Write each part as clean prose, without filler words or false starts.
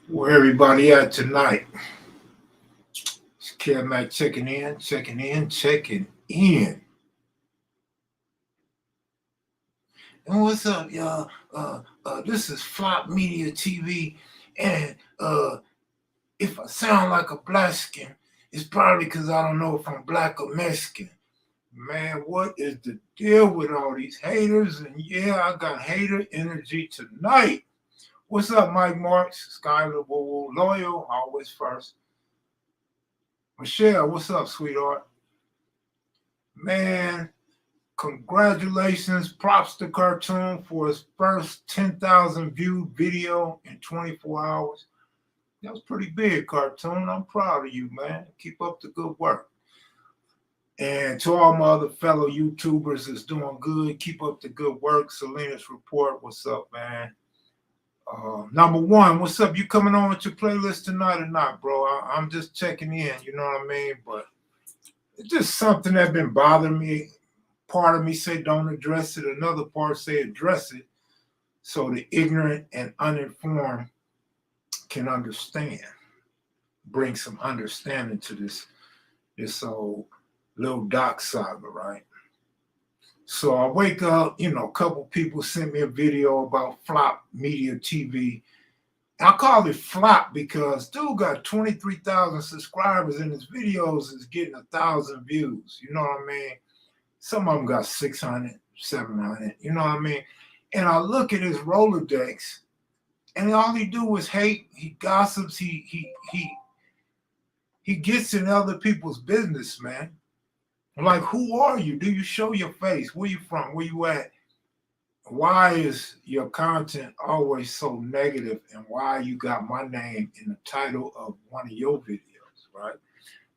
Where everybody at tonight? It's Kev Mac checking in. And what's up, y'all? This is Flop Media TV, and if I sound like a black skin, it's probably because I don't know if I'm black or Mexican. Man, what is the deal with all these haters? And yeah, I got hater energy tonight. What's up, Mike Marks, Skylar Woo Loyal, always first. Michelle, what's up, sweetheart? Man, congratulations, props to Cartoon for his first 10,000 viewed video in 24 hours. That was pretty big, Cartoon. I'm proud of you, man. Keep up the good work. And to all my other fellow YouTubers that's doing good, keep up the good work. Selena's Report, what's up, man? Number one, what's up? You coming on with your playlist tonight or not, bro? I'm just checking in, you know what I mean? But it's just something that been bothering me. Part of me say don't address it. Another part say address it so the ignorant and uninformed can understand. Bring some understanding to this old Lil Doc saga, right? So I wake up, a couple people sent me a video about Flop Media TV. I call it Flop because dude got 23,000 subscribers and his videos is getting 1,000 views. You know what I mean? Some of them got 600, 700, you know what I mean? And I look at his Rolodex, and all he do is hate. He gossips. He gets in other people's business, man. Like, who are you? Do you show your face? Where you from? Where you at? Why is your content always so negative? And why you got my name in the title of one of your videos, right?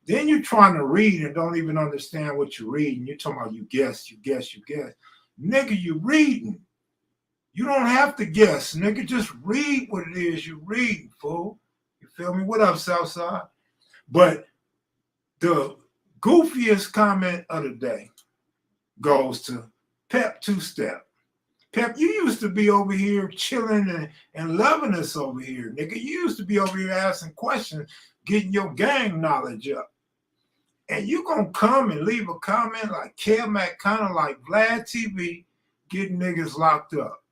Then you're trying to read and don't even understand what you're reading. You're talking about you guess. Nigga, you reading. You don't have to guess, nigga. Just read what it is you're reading, fool. You feel me? What up, Southside? But the goofiest comment of the day goes to Pep Two Step. Pep, you used to be over here chilling and loving us over here, nigga. You used to be over here asking questions, getting your gang knowledge up. And you gonna come and leave a comment like Kev Mac, kind of like Vlad TV, getting niggas locked up.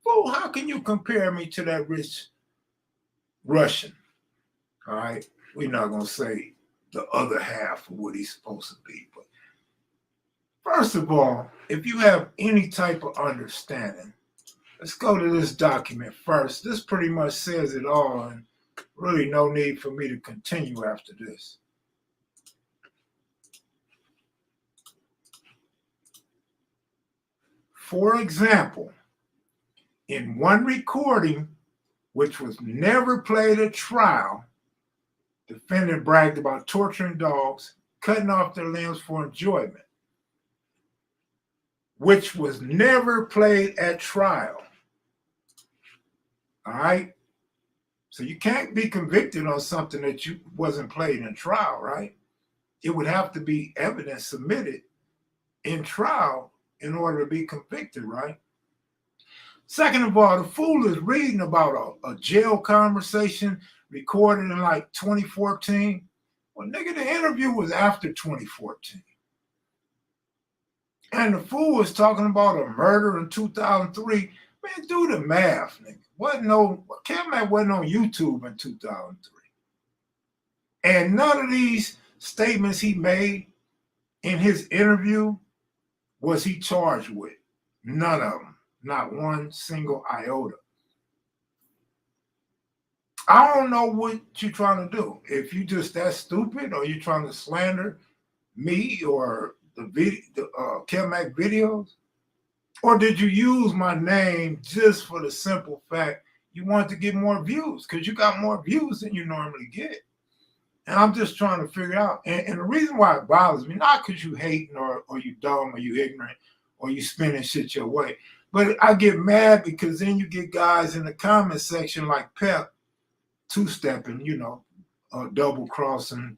Fool, how can you compare me to that rich Russian? All right, we're not gonna say the other half of what he's supposed to be. But first of all, if you have any type of understanding, let's go to this document first. This pretty much says it all, and really no need for me to continue after this. For example, in one recording, which was never played at trial, defendant bragged about torturing dogs, cutting off their limbs for enjoyment, which was never played at trial. All right? So you can't be convicted on something that wasn't played in trial, right? It would have to be evidence submitted in trial in order to be convicted, right? Second of all, the fool is reading about a jail conversation recorded in like 2014. Well, nigga, the interview was after 2014. And the fool was talking about a murder in 2003. Man, do the math, nigga. Kev Mac wasn't on YouTube in 2003. And none of these statements he made in his interview was he charged with. None of them. Not one single iota. I don't know what you're trying to do. If you just that stupid, or you're trying to slander me or the Kev Mac videos, or did you use my name just for the simple fact you want to get more views because you got more views than you normally get? And I'm just trying to figure out. And the reason why it bothers me, not because you hating or you dumb or you ignorant or you spinning shit your way, but I get mad because then you get guys in the comment section like Pep, two-stepping, double crossing,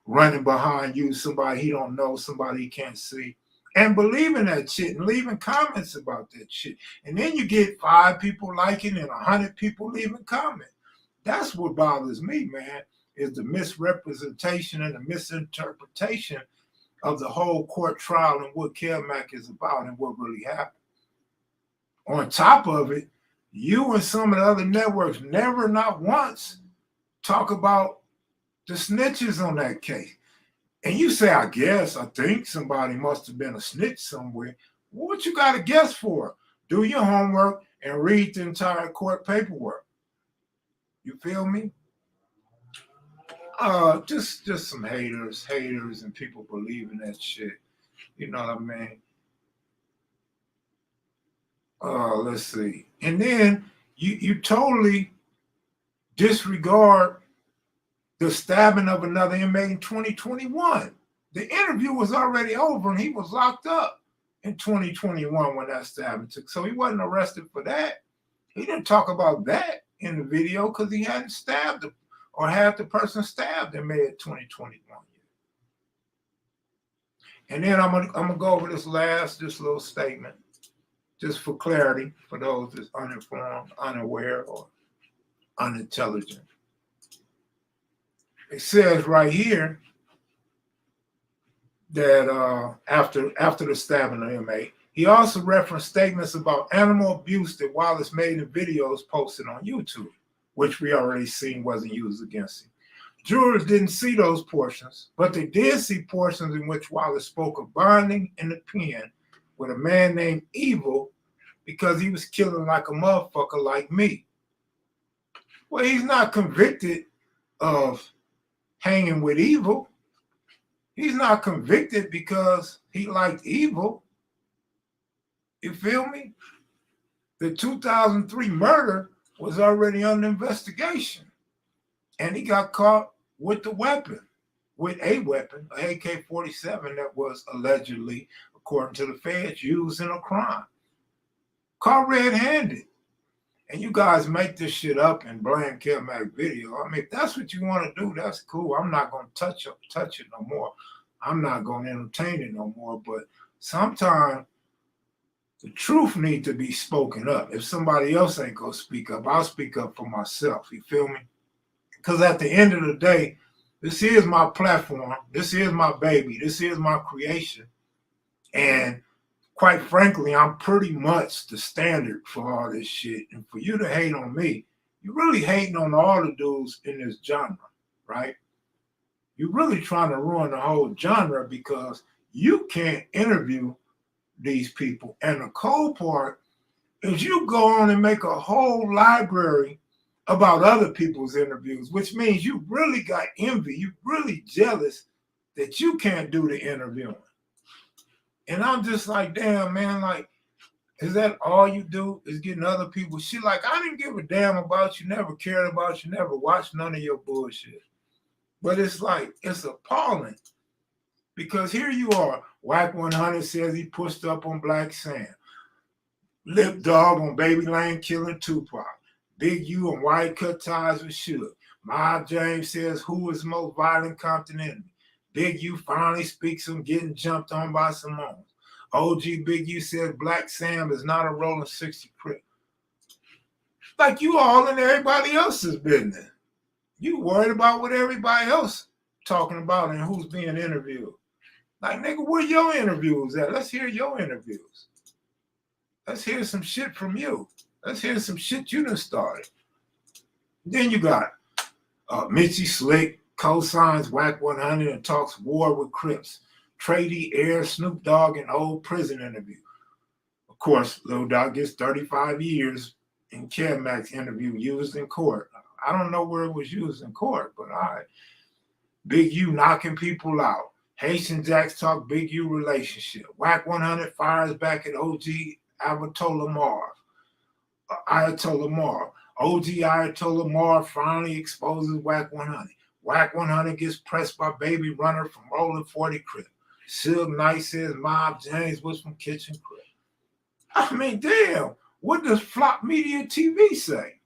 running behind you, somebody he don't know, somebody he can't see, and believing that shit and leaving comments about that shit. And then you get 5 people liking and 100 people leaving comments. That's what bothers me, man, is the misrepresentation and the misinterpretation of the whole court trial and what Kev Mac is about and what really happened. On top of it, you and some of the other networks never, not once, talk about the snitches on that case. And you say, I guess, I think somebody must have been a snitch somewhere. What you got to guess for? Do your homework and read the entire court paperwork. You feel me? Just some haters, and people believing that shit. You know what I mean? Let's see. And then you totally disregard the stabbing of another inmate in 2021. The interview was already over and he was locked up in 2021 when that stabbing took. So he wasn't arrested for that. He didn't talk about that in the video because he hadn't stabbed him or had the person stabbed in May of 2021. And then I'm gonna go over this little statement, just for clarity, for those that's uninformed, unaware, or unintelligent. It says right here that after the stabbing of the inmate, he also referenced statements about animal abuse that Wallace made in videos posted on YouTube, which we already seen wasn't used against him. Jurors didn't see those portions, but they did see portions in which Wallace spoke of bonding in the pen with a man named Evil because he was killing like a motherfucker like me. Well, he's not convicted of hanging with Evil. He's not convicted because he liked Evil. You feel me? The 2003 murder was already under investigation. And he got caught with the weapon, with a weapon, an AK-47 that was allegedly, according to the feds, used in a crime. Caught red-handed. And you guys make this shit up and blame Kev Mac video. I mean, if that's what you want to do, that's cool. I'm not going to touch it no more. I'm not going to entertain it no more. But sometimes the truth needs to be spoken up. If somebody else ain't going to speak up, I'll speak up for myself. You feel me? Because at the end of the day, this is my platform. This is my baby. This is my creation. And quite frankly, I'm pretty much the standard for all this shit. And for you to hate on me, you're really hating on all the dudes in this genre, right? You're really trying to ruin the whole genre because you can't interview these people. And the cold part is you go on and make a whole library about other people's interviews, which means you really got envy. You're really jealous that you can't do the interviewing. And I'm just like, damn, man, like, is that all you do is getting other people's shit? Like, I didn't give a damn about you, never cared about you, never watched none of your bullshit. But it's like, it's appalling. Because here you are, Whack 100 says he pushed up on Black Sam. Lil Doc on Baby Lane killing Tupac. Big U on White cut ties with Suge. Mob James says, who is the most violent Compton enemy? Big U finally speaks on getting jumped on by Simone. OG Big U says Black Sam is not a rolling 60 crip. Like you all in everybody else's business. You worried about what everybody else talking about and who's being interviewed. Like, nigga, where your interviews at? Let's hear your interviews. Let's hear some shit from you. Let's hear some shit you done started. Then you got Mitchie Slick, co-signs Whack 100 and talks war with Crips. Trady airs Snoop Dogg in old prison interview. Of course, Lil Doc gets 35 years in Kev Mac's interview used in court. I don't know where it was used in court, but all right. Big U knocking people out. Haitian Jacks talk Big U relationship. Whack 100 fires back at OG Ayatollah Marv. OG Ayatollah Marv finally exposes Whack 100. Whack 100 gets pressed by Baby Runner from Rolling 40 Crip. Suge Knight says Mob James was from Kitchen Crip. I mean, damn, what does Flop Media TV say?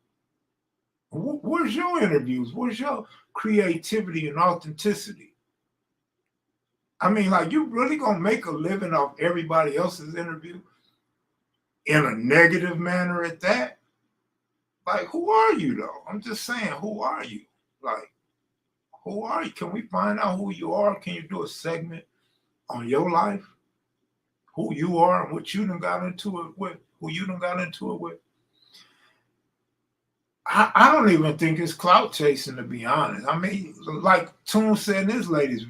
Where's your interviews? Where's your creativity and authenticity? I mean, like, you really gonna make a living off everybody else's interview in a negative manner at that? Like, who are you though? I'm just saying, who are you? Like, who are you? Can we find out who you are? Can you do a segment on your life? Who you are and what you done got into it with? Who you done got into it with? I don't even think it's clout chasing, to be honest. I mean, like Toon said in his latest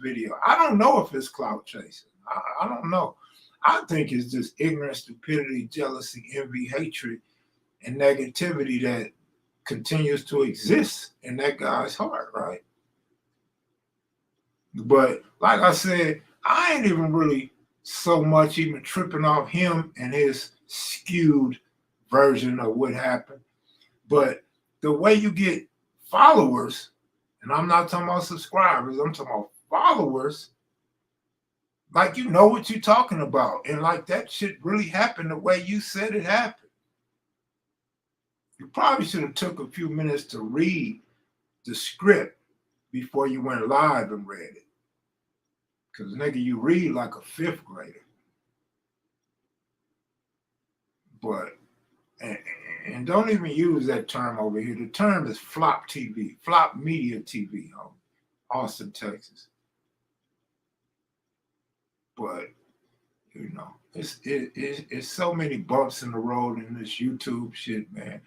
video, I don't know if it's clout chasing. I don't know. I think it's just ignorance, stupidity, jealousy, envy, hatred, and negativity that continues to exist in that guy's heart, right? But like I said, I ain't even really so much even tripping off him and his skewed version of what happened. But the way you get followers, and I'm not talking about subscribers, I'm talking about followers, like you know what you're talking about. And like that shit really happened the way you said it happened. You probably should have took a few minutes to read the script before you went live and read it. Because nigga, you read like a fifth grader. But and don't even use that term over here. The term is flop TV, flop media TV, Austin, Texas. But you know, it's so many bumps in the road in this YouTube shit, man.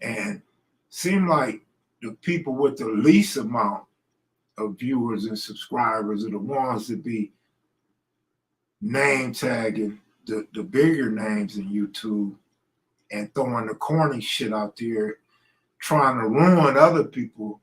And seem like the people with the least amount of viewers and subscribers are the ones that be name tagging the bigger names in YouTube and throwing the corny shit out there, trying to ruin other people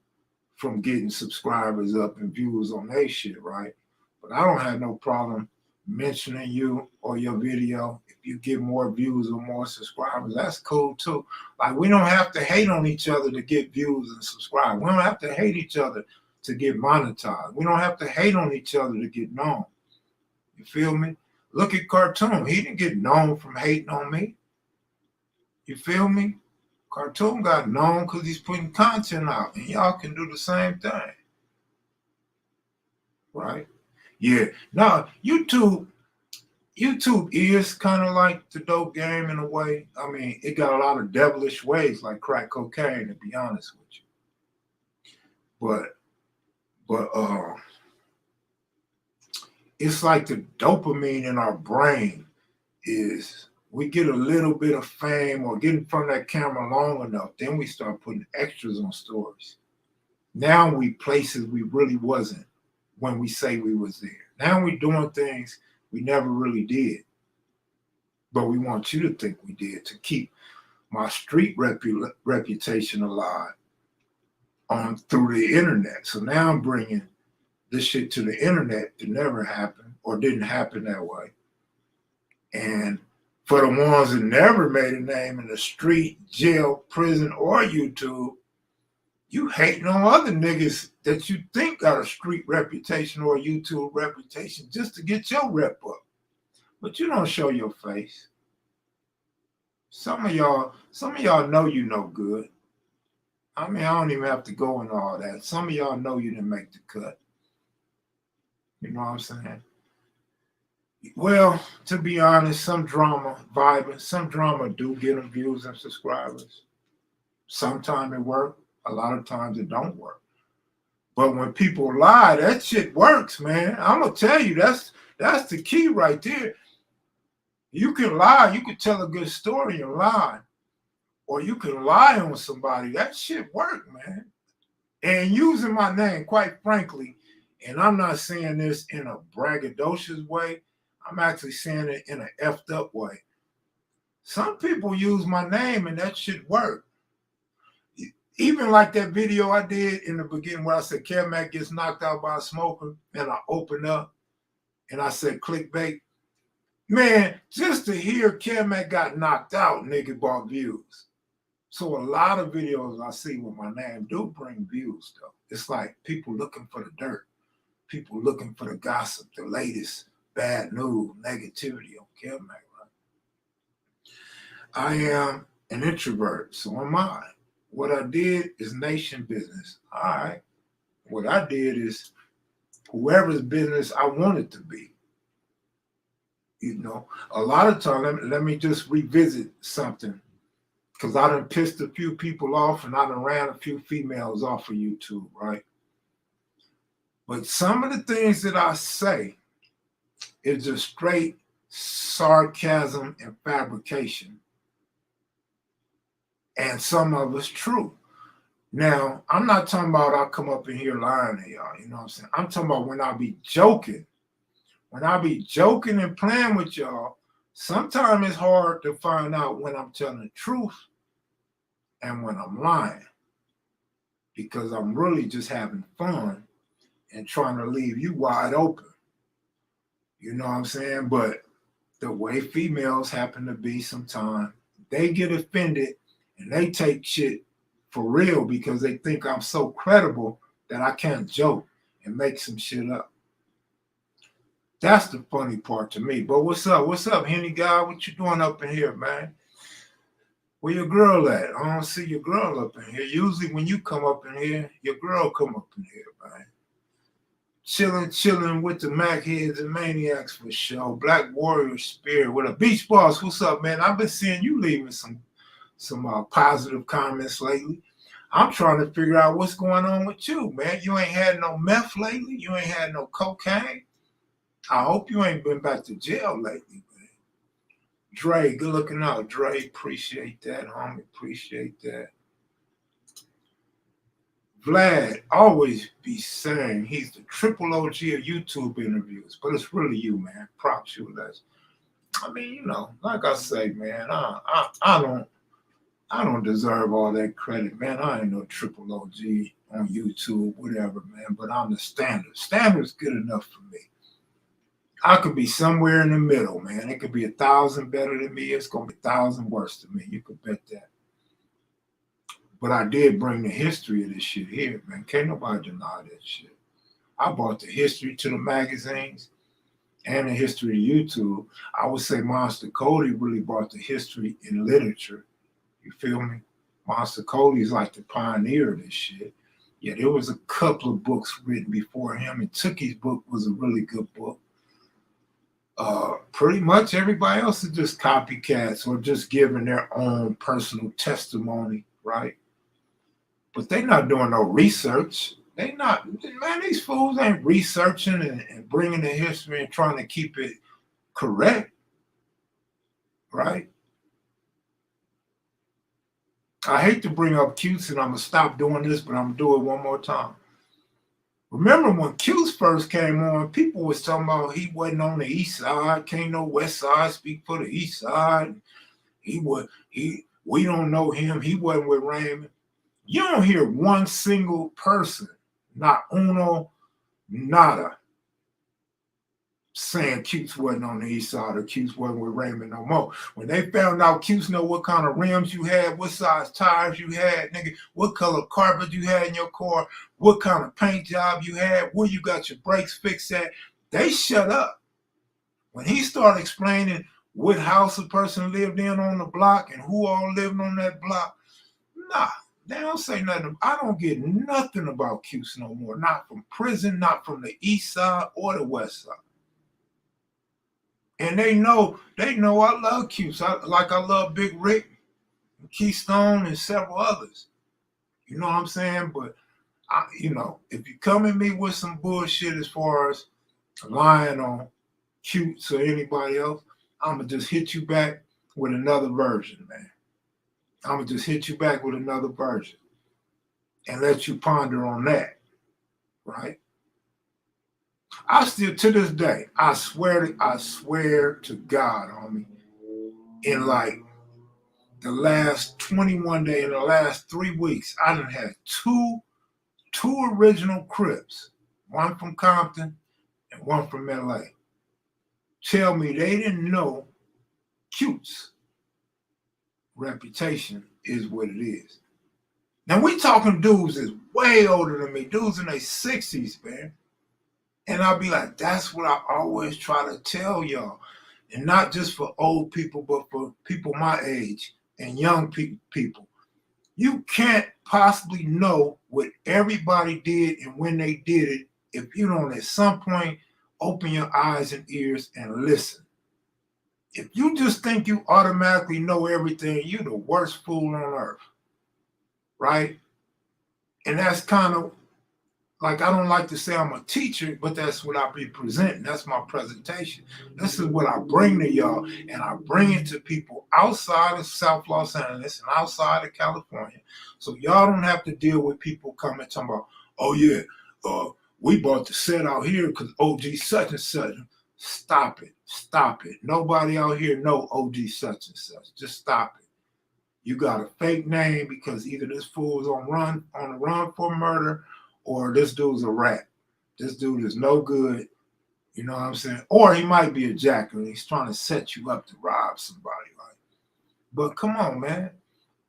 from getting subscribers up and views on their shit, right? But I don't have no problem mentioning you or your video. If you get more views or more subscribers, that's cool too. Like, we don't have to hate on each other to get views and subscribe. We don't have to hate each other to get monetized. We don't have to hate on each other to get known. You feel me? Look at Cartoon. He didn't get known from hating on me. You feel me? Cartoon got known because he's putting content out, and y'all can do the same thing. Right? Yeah. Now, YouTube is kind of like the dope game in a way. I mean, it got a lot of devilish ways, like crack cocaine, to be honest with you. But it's like the dopamine in our brain is, we get a little bit of fame or get in front of that camera long enough, then we start putting extras on stories. Now we places we really wasn't when we say we was there. Now we doing things we never really did, but we want you to think we did to keep my street reputation alive on through the internet. So now I'm bringing this shit to the internet that never happened or didn't happen that way. And for the ones that never made a name in the street, jail, prison, or YouTube, you hating on other niggas that you think got a street reputation or a YouTube reputation just to get your rep up. But you don't show your face. Some of y'all know you no good. I mean, I don't even have to go into all that. Some of y'all know you didn't make the cut. You know what I'm saying? Well, to be honest, some drama do get them views and subscribers. Sometimes it works. A lot of times it don't work. But when people lie, that shit works, man. I'm gonna tell you, that's the key right there. You can lie, you can tell a good story and lie, or you can lie on somebody. That shit work, man. And using my name, quite frankly, and I'm not saying this in a braggadocious way, I'm actually saying it in an effed up way. Some people use my name and that shit work. Even like that video I did in the beginning where I said Kev Mac gets knocked out by a smoker, and I opened up and I said clickbait. Man, just to hear Kev Mac got knocked out, nigga, bought views. So a lot of videos I see with my name do bring views, though. It's like people looking for the dirt, people looking for the gossip, the latest bad news, negativity on Kev Mac, right? I am an introvert, so am I. What I did is nation business. All right. What I did is whoever's business I want it to be. You know, a lot of times, let me just revisit something Because I done pissed a few people off and I done ran a few females off of YouTube, right? But some of the things that I say is just straight sarcasm and fabrication. And some of it's true. Now, I'm not talking about I come up in here lying to y'all, you know what I'm saying? I'm talking about when I be joking. When I be joking and playing with y'all, sometimes it's hard to find out when I'm telling the truth and when I'm lying. Because I'm really just having fun and trying to leave you wide open. You know what I'm saying? But the way females happen to be sometimes, they get offended and they take shit for real because they think I'm so credible that I can't joke and make some shit up. That's the funny part to me. But what's up? What's up, Henny guy? What you doing up in here, man? Where your girl at? I don't see your girl up in here. Usually when you come up in here, your girl come up in here, man. Chilling with the Mac heads and maniacs for sure. Black warrior spirit with a beach boss. What's up, man? I've been seeing you leaving some positive comments lately. I'm trying to figure out what's going on with you, man. You ain't had no meth lately. You ain't had no cocaine. I hope you ain't been back to jail lately, man. Dre, good looking out. Dre, appreciate that, homie. Appreciate that. Vlad always be saying he's the triple OG of YouTube interviews, but it's really you, man. Props you, Les. I mean, you know, like I say, man, I don't deserve all that credit, man. I ain't no triple OG on YouTube, whatever, man. But I'm the standard. Standard's good enough for me. I could be somewhere in the middle, man. It could be 1,000 better than me. It's gonna be 1,000 worse than me. You could bet that. But I did bring the history of this shit here, man. Can't nobody deny that shit. I brought the history to the magazines and the history of YouTube. I would say Monster Cody really brought the history in literature. You feel me? Monster Cody is like the pioneer of this shit. Yeah, there was a couple of books written before him, and Tookie's book was a really good book. Pretty much everybody else is just copycats or just giving their own personal testimony, right? But they not doing no research. They not, man, these fools ain't researching and bringing the history and trying to keep it correct, right? I hate to bring up Cutes, and I'm going to stop doing this, but I'm going to do it one more time. Remember when Cutes first came on, people was talking about he wasn't on the east side, can't no west side speak for the east side. We don't know him, he wasn't with Raymond. You don't hear one single person, not uno, nada, saying Cutes wasn't on the east side or Cutes wasn't with Raymond no more. When they found out Cutes know what kind of rims you had, what size tires you had, nigga, what color carpet you had in your car, what kind of paint job you had, where you got your brakes fixed at, they shut up. When he started explaining what house a person lived in on the block and who all lived on that block, nah. They don't say nothing. I don't get nothing about Cutes no more. Not from prison, not from the east side or the west side. And they know I love Cutes. I love Big Rick, Keystone, and several others. You know what I'm saying? But, if you come at me with some bullshit as far as lying on Cutes or anybody else, I'm going to just hit you back with another version, man. I'm going to just hit you back with another version and let you ponder on that, right? I still, to this day, I swear to God, homie, in like the last 21 days, in the last 3 weeks, I done had two original Crips, one from Compton and one from LA, tell me they didn't know Cutes' reputation is what it is. Now we talking dudes that's way older than me, dudes in their 60s, man. And I'll be like, that's what I always try to tell y'all. And not just for old people, but for people my age and young people. You can't possibly know what everybody did and when they did it if you don't at some point open your eyes and ears and listen. If you just think you automatically know everything, you're the worst fool on earth, right? And that's kind of like, I don't like to say I'm a teacher, but that's what I be presenting. That's my presentation. This is what I bring to y'all, and I bring it to people outside of South Los Angeles and outside of California. So y'all don't have to deal with people coming talking about, oh yeah, we bought the set out here because OG such and such. Stop it. Stop it. Nobody out here know OG such and such. Just stop it. You got a fake name because either this fool is on the run for murder, or this dude's a rat. This dude is no good. You know what I'm saying? Or he might be a jacker and he's trying to set you up to rob somebody. Like, but come on, man.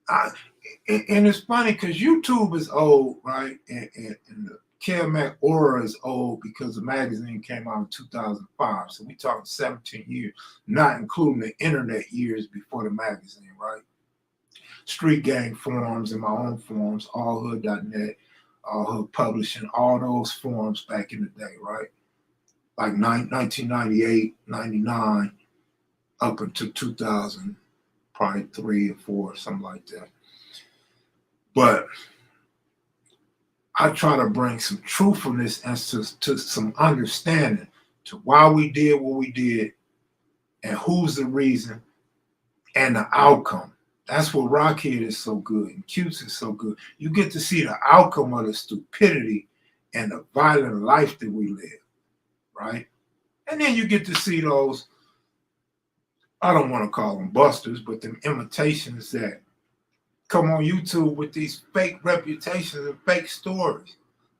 And it's funny because YouTube is old, right? And the Kev Mac aura is old because the magazine came out in 2005. So we talking 17 years, not including the internet years before the magazine, right? Street Gang forums and my own forums, allhood.net, Allhood Publishing, all those forums back in the day, right? Like 1998, 99, up until 2000, probably 3 or 4, something like that. But I try to bring some truthfulness and to some understanding to why we did what we did and who's the reason and the outcome. That's what Rockhead is so good and Cutes is so good. You get to see the outcome of the stupidity and the violent life that we live, right? And then you get to see those, I don't want to call them busters, but them imitations that come on YouTube with these fake reputations and fake stories.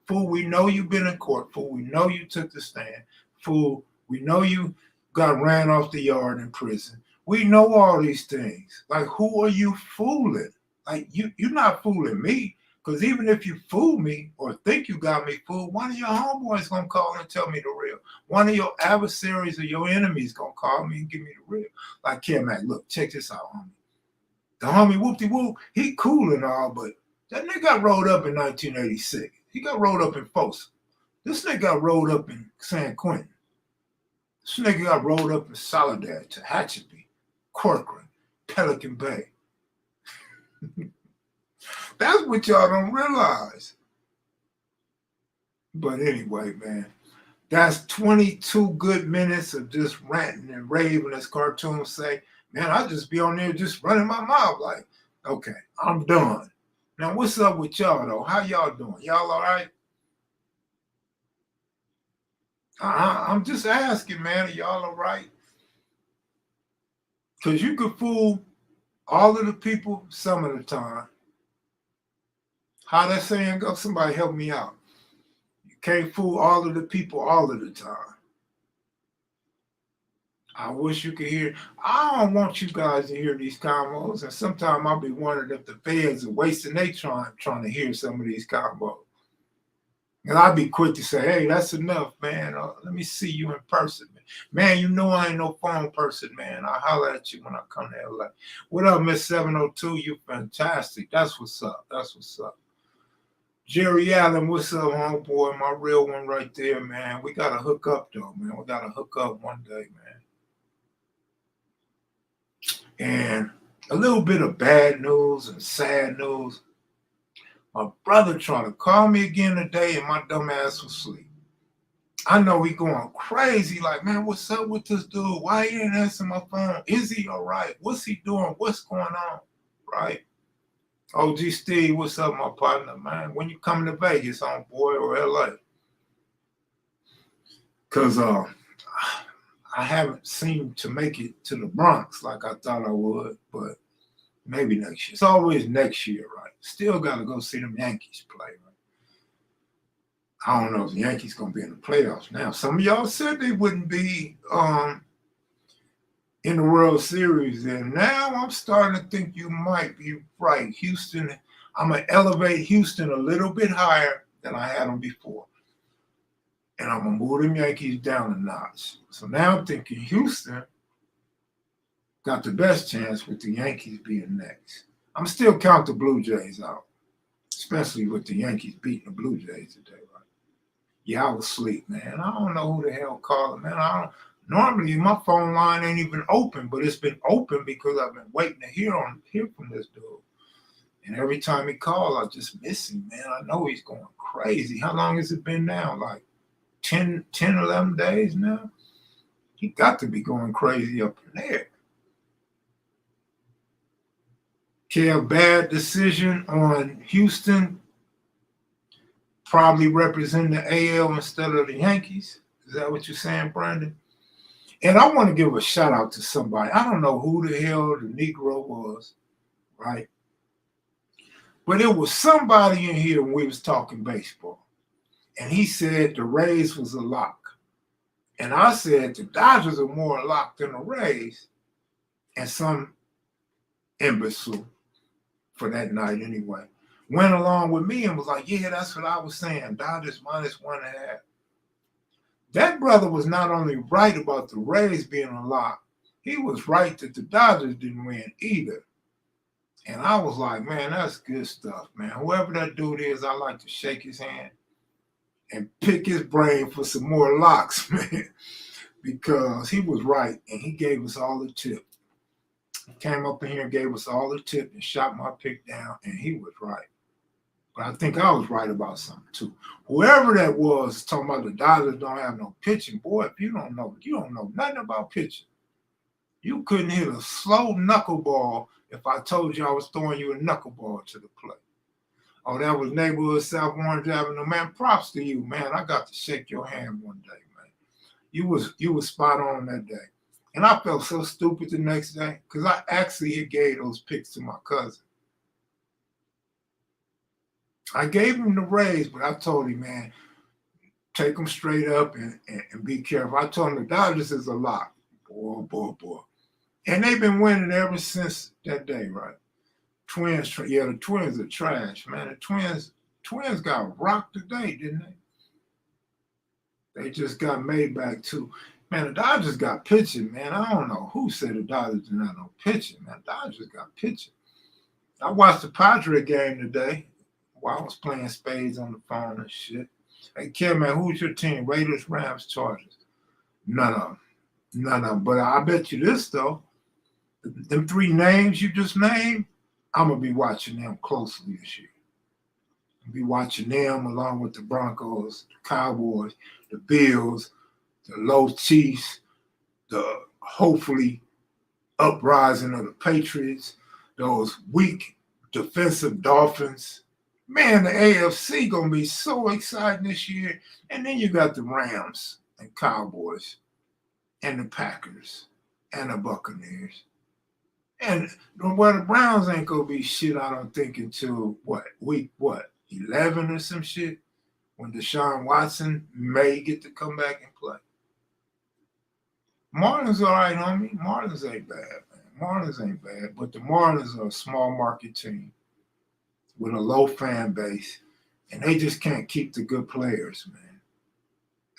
Fool, we know you've been in court. Fool, we know you took the stand. Fool, we know you got ran off the yard in prison. We know all these things. Like, who are you fooling? Like, you're not fooling me. Because even if you fool me or think you got me fooled, one of your homeboys going to call and tell me the real. One of your adversaries or your enemies going to call me and give me the real. Like, Kev Mac, look, check this out, homie. The homie Whoop-de-Whoop, he cool and all, but that nigga got rolled up in 1986. He got rolled up in Folsom. This nigga got rolled up in San Quentin. This nigga got rolled up in Soledad, Tehachapi, Corcoran, Pelican Bay. That's what y'all don't realize. But anyway, man, that's 22 good minutes of just ranting and raving, as cartoons say. Man, I just be on there just running my mouth like, okay, I'm done. Now, what's up with y'all, though? How y'all doing? Y'all all right? I'm just asking, man, are y'all all right? Because you could fool all of the people some of the time. How that saying go? Somebody help me out. You can't fool all of the people all of the time. I wish you could hear. I don't want you guys to hear these combos. And sometimes I'll be wondering if the feds are wasting their time trying to hear some of these combos. And I'll be quick to say, hey, that's enough, man. Let me see you in person. Man, you know I ain't no phone person, man. I'll holler at you when I come to LA. What up, Miss 702? You fantastic. That's what's up. That's what's up. Jerry Allen, what's up, homeboy? My real one right there, man. We got to hook up, though, man. We got to hook up one day, man. And a little bit of bad news and sad news. My brother tried to call me again today and my dumb ass was asleep. I know he going crazy, like, man, what's up with this dude? Why he ain't answering my phone? Is he all right? What's he doing? What's going on? Right? OG Steve, what's up, my partner, man? When you coming to Vegas, homeboy, or LA? Because I haven't seemed to make it to the Bronx like I thought I would, but maybe next year. It's always next year, right? Still got to go see them Yankees play, right? I don't know if the Yankees going to be in the playoffs now. Some of y'all said they wouldn't be in the World Series, and now I'm starting to think you might be right. Houston, I'm going to elevate Houston a little bit higher than I had them before. And I'm going to move them Yankees down a notch. So now I'm thinking Houston got the best chance with the Yankees being next. I'm still count the Blue Jays out, especially with the Yankees beating the Blue Jays today, right? Yeah, I was asleep, man. I don't know who the hell called it, man. Normally, my phone line ain't even open, but it's been open because I've been waiting to hear from this dude. And every time he calls, I just miss him, man. I know he's going crazy. How long has it been now? Like 11 days now? He got to be going crazy up in there. Kev, bad decision on Houston probably representing the AL instead of the Yankees. Is that what you're saying, Brandon? And I want to give a shout out to somebody. I don't know who the hell the Negro was, right? But it was somebody in here when we was talking baseball. And he said the Rays was a lock. And I said the Dodgers are more locked than the Rays. And some imbecile, for that night anyway, went along with me and was like, yeah, that's what I was saying. Dodgers -1.5. That brother was not only right about the Rays being a lock, he was right that the Dodgers didn't win either. And I was like, man, that's good stuff, man. Whoever that dude is, I like to shake his hand and pick his brain for some more locks, man, because he was right and he gave us all the tip. He came up in here and gave us all the tip and shot my pick down, and he was right. But I think I was right about something too. Whoever that was talking about the Dodgers don't have no pitching, boy, if you don't know nothing about pitching. You couldn't hit a slow knuckleball if I told you I was throwing you a knuckleball to the plate. Oh, that was neighborhood South Orange Avenue. Man, props to you, man. I got to shake your hand one day, man. You was spot on that day. And I felt so stupid the next day because I actually gave those picks to my cousin. I gave him the Rays, but I told him, man, take them straight up and be careful. I told him the Dodgers is a lock. Boy. And they've been winning ever since that day, right? Twins, yeah, the Twins are trash, man. The Twins got rocked today, didn't they? They just got made back too. Man, the Dodgers got pitching, man. I don't know who said the Dodgers did not know pitching, man. The Dodgers got pitching. I watched the Padre game today while I was playing spades on the phone and shit. Hey, Kev, man, who's your team? Raiders, Rams, Chargers? None of them. But I bet you this, though. Them three names you just named, I'm going to be watching them closely this year. I'll be watching them along with the Broncos, the Cowboys, the Bills, the low Chiefs, the hopefully uprising of the Patriots, those weak defensive Dolphins. Man, the AFC going to be so exciting this year. And then you got the Rams and Cowboys and the Packers and the Buccaneers. And well, the Browns ain't going to be shit, I don't think, until week 11 or some shit, when Deshaun Watson may get to come back and play. Marlins all right, homie. Marlins ain't bad, man. Marlins ain't bad, but the Marlins are a small market team with a low fan base, and they just can't keep the good players, man.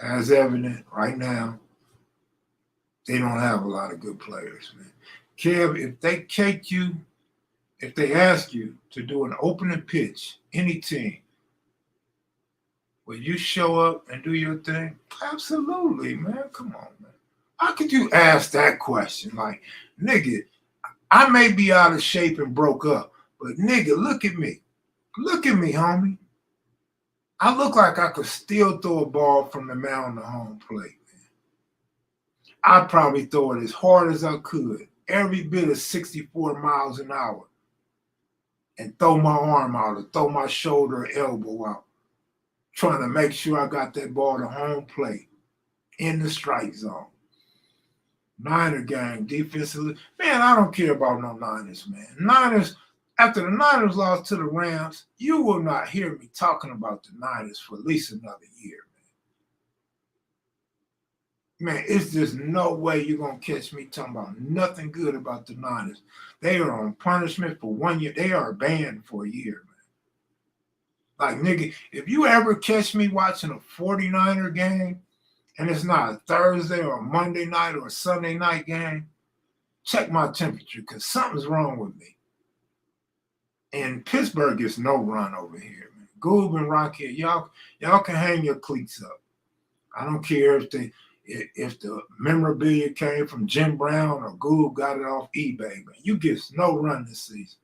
As evident right now, they don't have a lot of good players, man. Kev, if they ask you to do an opening pitch, any team, will you show up and do your thing? Absolutely, man. Come on, man. How could you ask that question? Like, nigga, I may be out of shape and broke up, but nigga, look at me. Look at me, homie. I look like I could still throw a ball from the mound to home plate, man. I'd probably throw it as hard as I could, every bit of 64 miles an hour, and throw my arm out or throw my shoulder or elbow out, trying to make sure I got that ball to home plate in the strike zone. Niner gang, defensively. Man, I don't care about no Niners, man. Niners, after the Niners lost to the Rams, you will not hear me talking about the Niners for at least another year, man. Man, it's just no way you're going to catch me talking about nothing good about the Niners. They are on punishment for 1 year. They are banned for a year, man. Like, nigga, if you ever catch me watching a 49er game, and it's not a Thursday or a Monday night or a Sunday night game, check my temperature, because something's wrong with me. And Pittsburgh gets no run over here, man. Goob and Rockhead, y'all can hang your cleats up. I don't care if If the memorabilia came from Jim Brown or Google got it off eBay, man, you get no run this season.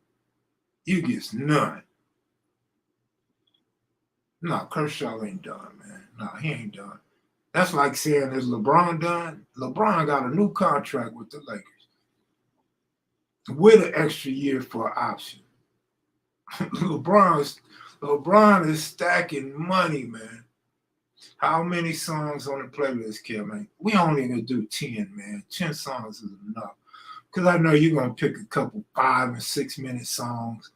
You get none. No, Kershaw ain't done, man. No, he ain't done. That's like saying, is LeBron done? LeBron got a new contract with the Lakers with an extra year for an option. LeBron is stacking money, man. How many songs on the playlist, Kev Mac? We only gonna do 10, man. 10 songs is enough. Because I know you're gonna pick a couple 5 and 6 minute songs.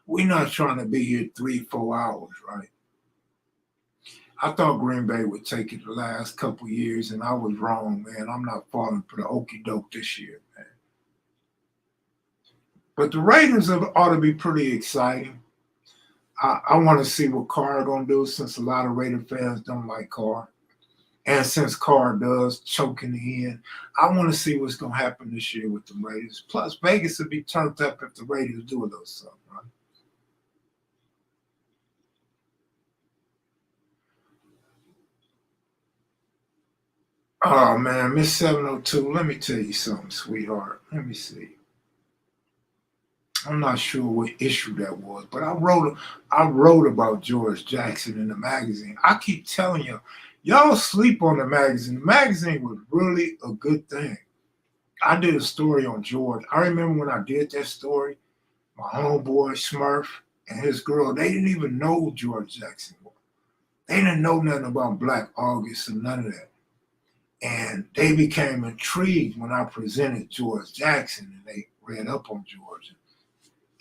We're not trying to be here 3-4 hours, right? I thought Green Bay would take it the last couple years, and I was wrong, man. I'm not falling for the okie doke this year, man. But the Raiders ought to be pretty exciting. I want to see what Carr going to do, since a lot of Raider fans don't like Carr. And since Carr does choke in the end, I want to see what's going to happen this year with the Raiders. Plus, Vegas would be turned up if the Raiders do a little something, right? Oh, man, Miss 702, let me tell you something, sweetheart. Let me see. I'm not sure what issue that was, but I wrote about George Jackson in the magazine. I keep telling you, y'all sleep on the magazine. The magazine was really a good thing. I did a story on George. I remember when I did that story, my homeboy Smurf and his girl, they didn't even know who George Jackson was. They didn't know nothing about Black August or none of that. And they became intrigued when I presented George Jackson, and they read up on George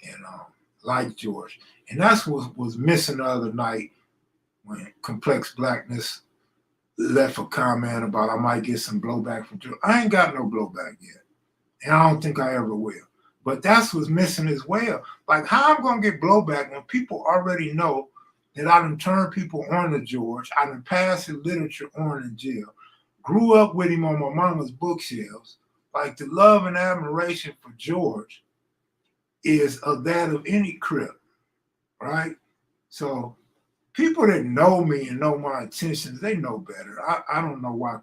and liked George. And that's what was missing the other night when Complex Blackness left a comment about I might get some blowback from George. I ain't got no blowback yet, and I don't think I ever will. But that's what's missing as well. Like, how I'm going to get blowback when people already know that I done turned people on to George, I done passed his literature on in jail, grew up with him on my mama's bookshelves. Like, the love and admiration for George is of that of any Crip, right? So people that know me and know my intentions, they know better. I don't know why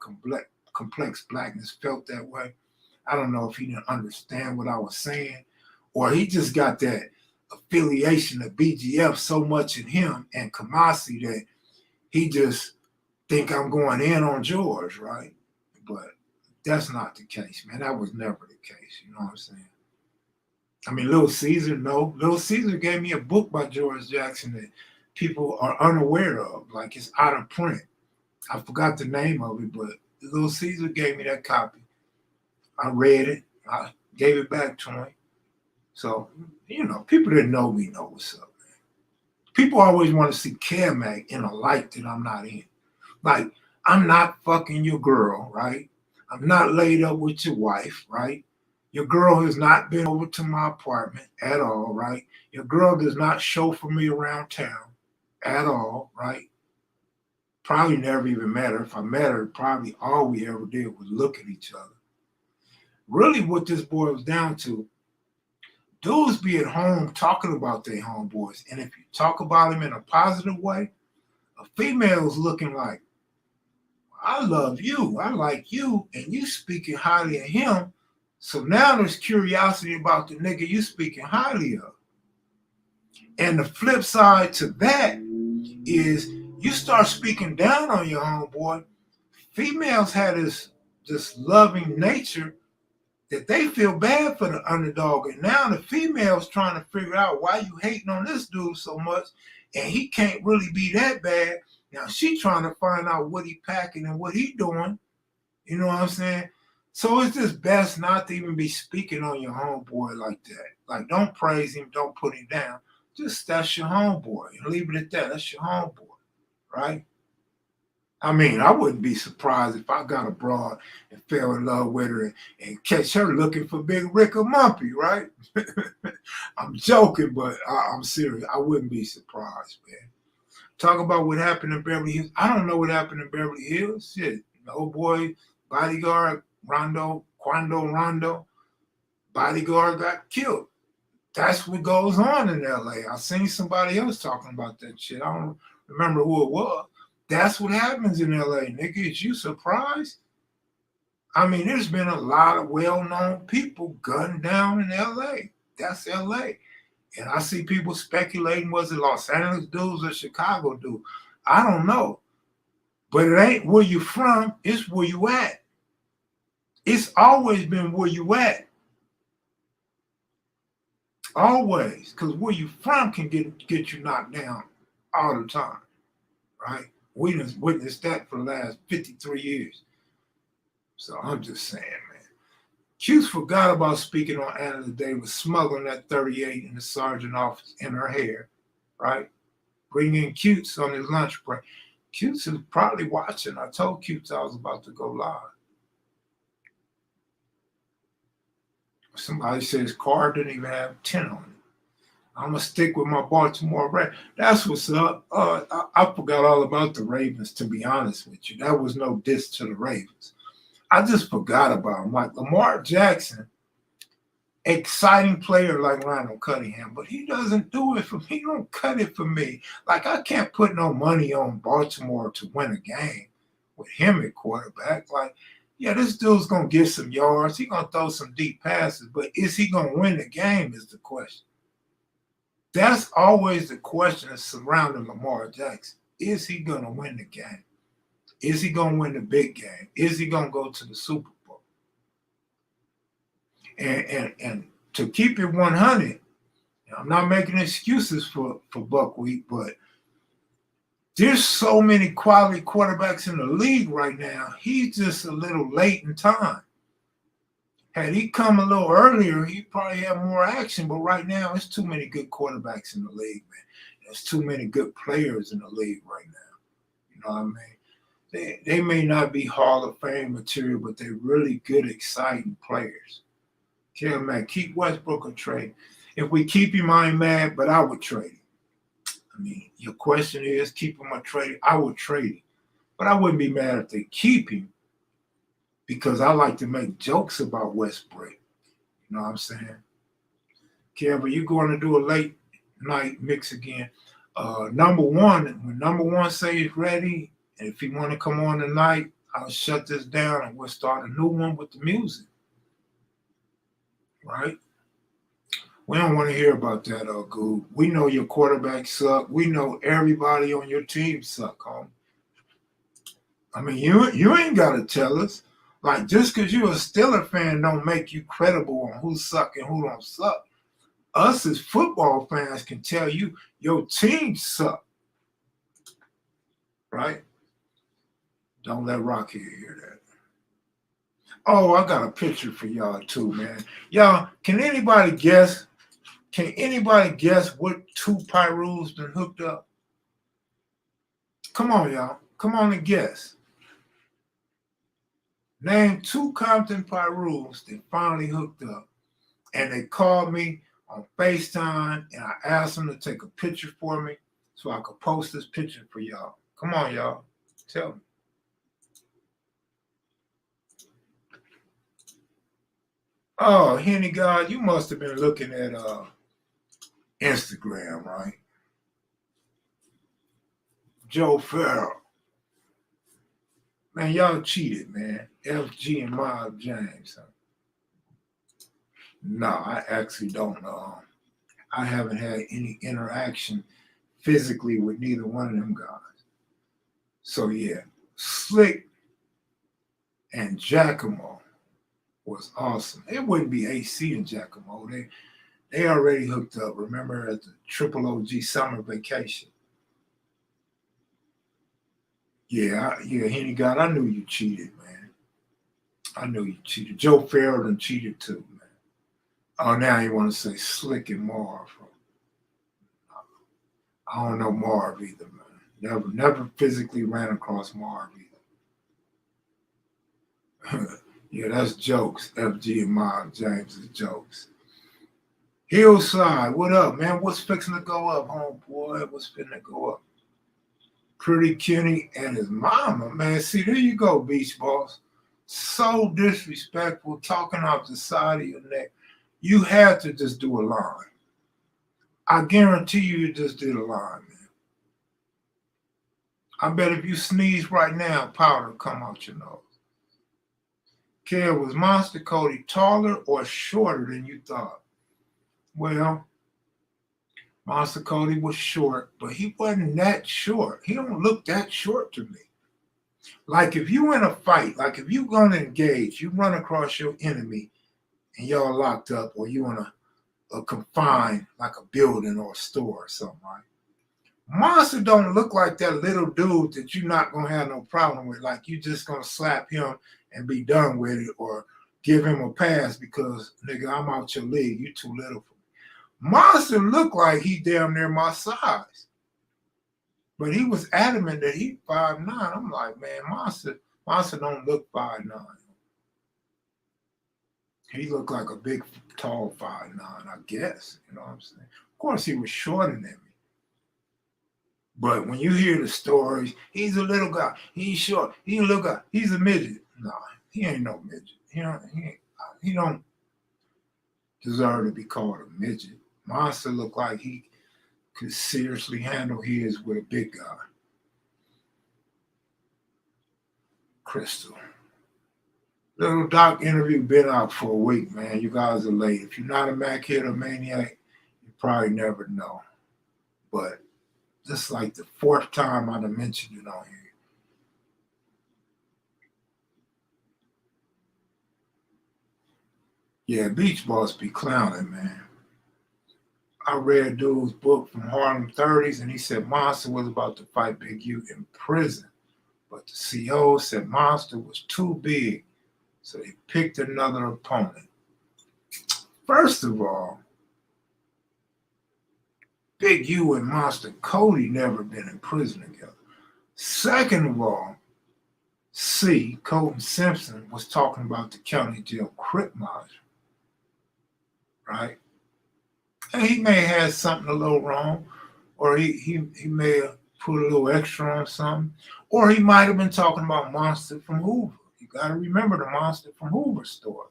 Complex Blackness felt that way. I don't know if he didn't understand what I was saying, or he just got that affiliation of BGF so much in him and Kamasi that he just think I'm going in on George, right? But that's not the case, man. That was never the case. You know what I'm saying? I mean, Little Caesar, no. Little Caesar gave me a book by George Jackson that people are unaware of. Like, it's out of print. I forgot the name of it, but Little Caesar gave me that copy. I read it. I gave it back to him. So, you know, people that know me know what's up, man. People always want to see Kev Mac in a light that I'm not in. Like, I'm not fucking your girl, right? I'm not laid up with your wife, right? Your girl has not been over to my apartment at all, right? Your girl does not chauffeur me around town at all, right? Probably never even met her. If I met her, probably all we ever did was look at each other. Really, what this boils down to, dudes be at home talking about their homeboys. And if you talk about them in a positive way, a female's looking like, I love you, I like you, and you speaking highly of him. So now there's curiosity about the nigga you speaking highly of. And the flip side to that is you start speaking down on your homeboy. Females have this loving nature that they feel bad for the underdog. And now the female's trying to figure out why you hating on this dude so much, and he can't really be that bad. Now she trying to find out what he packing and what he doing. You know what I'm saying? So it's just best not to even be speaking on your homeboy like that. Like, don't praise him, don't put him down. Just, that's your homeboy, and leave it at that. That's your homeboy, right? I mean, I wouldn't be surprised if I got a broad and fell in love with her and catch her looking for Big Rick or Mumpy, right? I'm joking, but I'm serious. I wouldn't be surprised, man. Talk about what happened in Beverly Hills. I don't know what happened in Beverly Hills. Shit, the old boy, bodyguard, Quando Rondo, bodyguard got killed. That's what goes on in LA. I seen somebody else talking about that shit. I don't remember who it was. That's what happens in LA, nigga. Is you surprised? I mean, there's been a lot of well-known people gunned down in LA. That's LA. And I see people speculating, was it Los Angeles dudes or Chicago dudes? I don't know. But it ain't where you from, it's where you at. It's always been where you at. Always. Because where you from can get you knocked down all the time. Right? We done witnessed that for the last 53 years. So I'm just saying, man. Cuse forgot about speaking on Anna today, was smuggling that 38 in the sergeant office in her hair, right? Bringing Cutes on his lunch break. Cutes is probably watching. I told Cutes I was about to go live. Somebody said his car didn't even have 10 on it. I'm going to stick with my Baltimore Ravens. That's what's up. I forgot all about the Ravens, to be honest with you. That was no diss to the Ravens. I just forgot about him. Like Lamar Jackson, exciting player like Randall Cunningham, but he doesn't do it for me. He don't cut it for me. Like, I can't put no money on Baltimore to win a game with him at quarterback. Like, yeah, this dude's going to get some yards. He's going to throw some deep passes, but is he going to win the game is the question. That's always the question surrounding Lamar Jackson. Is he going to win the game? Is he going to win the big game? Is he going to go to the Super Bowl? And to keep it 100, I'm not making excuses for Buckwheat, but there's so many quality quarterbacks in the league right now. He's just a little late in time. Had he come a little earlier, he probably have more action. But right now, it's too many good quarterbacks in the league, man. There's too many good players in the league right now. You know what I mean? They may not be Hall of Fame material, but they're really good, exciting players. Kev Mac, keep Westbrook or trade. If we keep him, I ain't mad, but I would trade him. I mean, your question is, keep him or trade him? I would trade him. But I wouldn't be mad if they keep him, because I like to make jokes about Westbrook. You know what I'm saying? Kev, are you going to do a late night mix again? Number one, when number one say he's ready, and if he want to come on tonight, I'll shut this down and we'll start a new one with the music. Right? We don't want to hear about that, Goob. We know your quarterback suck. We know everybody on your team suck, homie. I mean, you ain't got to tell us. Like, just because you're a Steeler fan don't make you credible on who suck and who don't suck. Us as football fans can tell you your team suck. Right? Don't let Rocky hear that. Oh, I got a picture for y'all too, man. Y'all, can anybody guess? Can anybody guess what two Pyrus been hooked up? Come on, y'all. Come on and guess. Name two Compton Pyrus that finally hooked up. And they called me on FaceTime and I asked them to take a picture for me so I could post this picture for y'all. Come on, y'all. Tell me. Oh, Henny God, you must have been looking at Instagram, right? Joe Farrell. Man, y'all cheated, man. FG and Miles James. No, I actually don't know. I haven't had any interaction physically with neither one of them guys. So yeah, Slick and Giacomo was awesome. It wouldn't be AC and Giacomo. They already hooked up. Remember at the Triple OG summer vacation. Yeah, Henny God, I knew you cheated, man. I knew you cheated. Joe Farrell done cheated too, man. Oh, now you want to say Slick and Marv. I don't know Marv either, man. Never physically ran across Marv either. Yeah, that's jokes. FG and Miles James is jokes. Hillside, what up, man? What's fixing to go up, homeboy? What's fixing to go up? Pretty Kenny and his mama, man. See, there you go, Beach Boss. So disrespectful, talking off the side of your neck. You had to just do a line. I guarantee you just did a line, man. I bet if you sneeze right now, powder come out your nose. Kev, was Monster Cody taller or shorter than you thought? Well, Monster Cody was short, but he wasn't that short. He don't look that short to me. Like if you in a fight, like if you gonna engage, you run across your enemy and y'all locked up, or you in a confined, like a building or a store or something, right? Monster don't look like that little dude that you're not gonna have no problem with. Like you just gonna slap him and be done with it, or give him a pass because nigga, I'm out your league. You too little for me. Monster looked like he damn near my size, but he was adamant that he 5'9". I'm like, man, Monster don't look 5'9". He looked like a big, tall 5'9", I guess. You know what I'm saying? Of course, he was shorter than me. But when you hear the stories, he's a little guy. He's short. He's a little guy. He's a midget. No, he ain't no midget. He don't deserve to be called a midget. Monster looked like he could seriously handle his with a big guy. Crystal. Lil Doc interview been out for a week, man. You guys are late. If you're not a Mac hitter maniac, you probably never know. But this is like the 4th time I've mentioned it on here. Yeah, Beach Boss be clowning, man. I read dude's book from Harlem 30s, and he said Monster was about to fight Big U in prison. But the CO said Monster was too big, so they picked another opponent. First of all, Big U and Monster Cody never been in prison together. Second of all, Colton Simpson was talking about the county jail Crip Lodge, right? And he may have had something a little wrong, or he may have put a little extra on something, or he might have been talking about Monster from Hoover. You got to remember the Monster from Hoover story.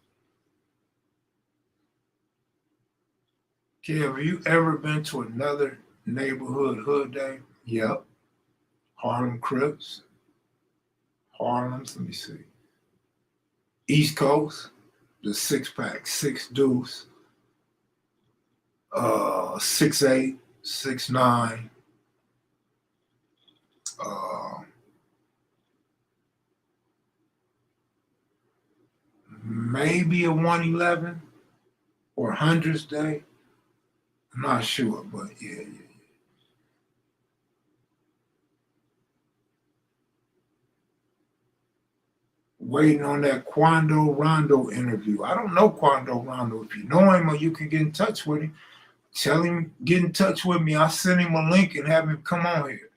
Kev, have you ever been to another neighborhood hood day? Yep. Harlem Crips. Harlem's, let me see. East Coast, the 6-pack, 6 deuce, 6'8", 6'9", maybe a 111 or hundreds day. I'm not sure, but yeah. Waiting on that Quando Rondo interview. I don't know Quando Rondo. If you know him or you can get in touch with him, tell him, get in touch with me. I'll send him a link and have him come on here.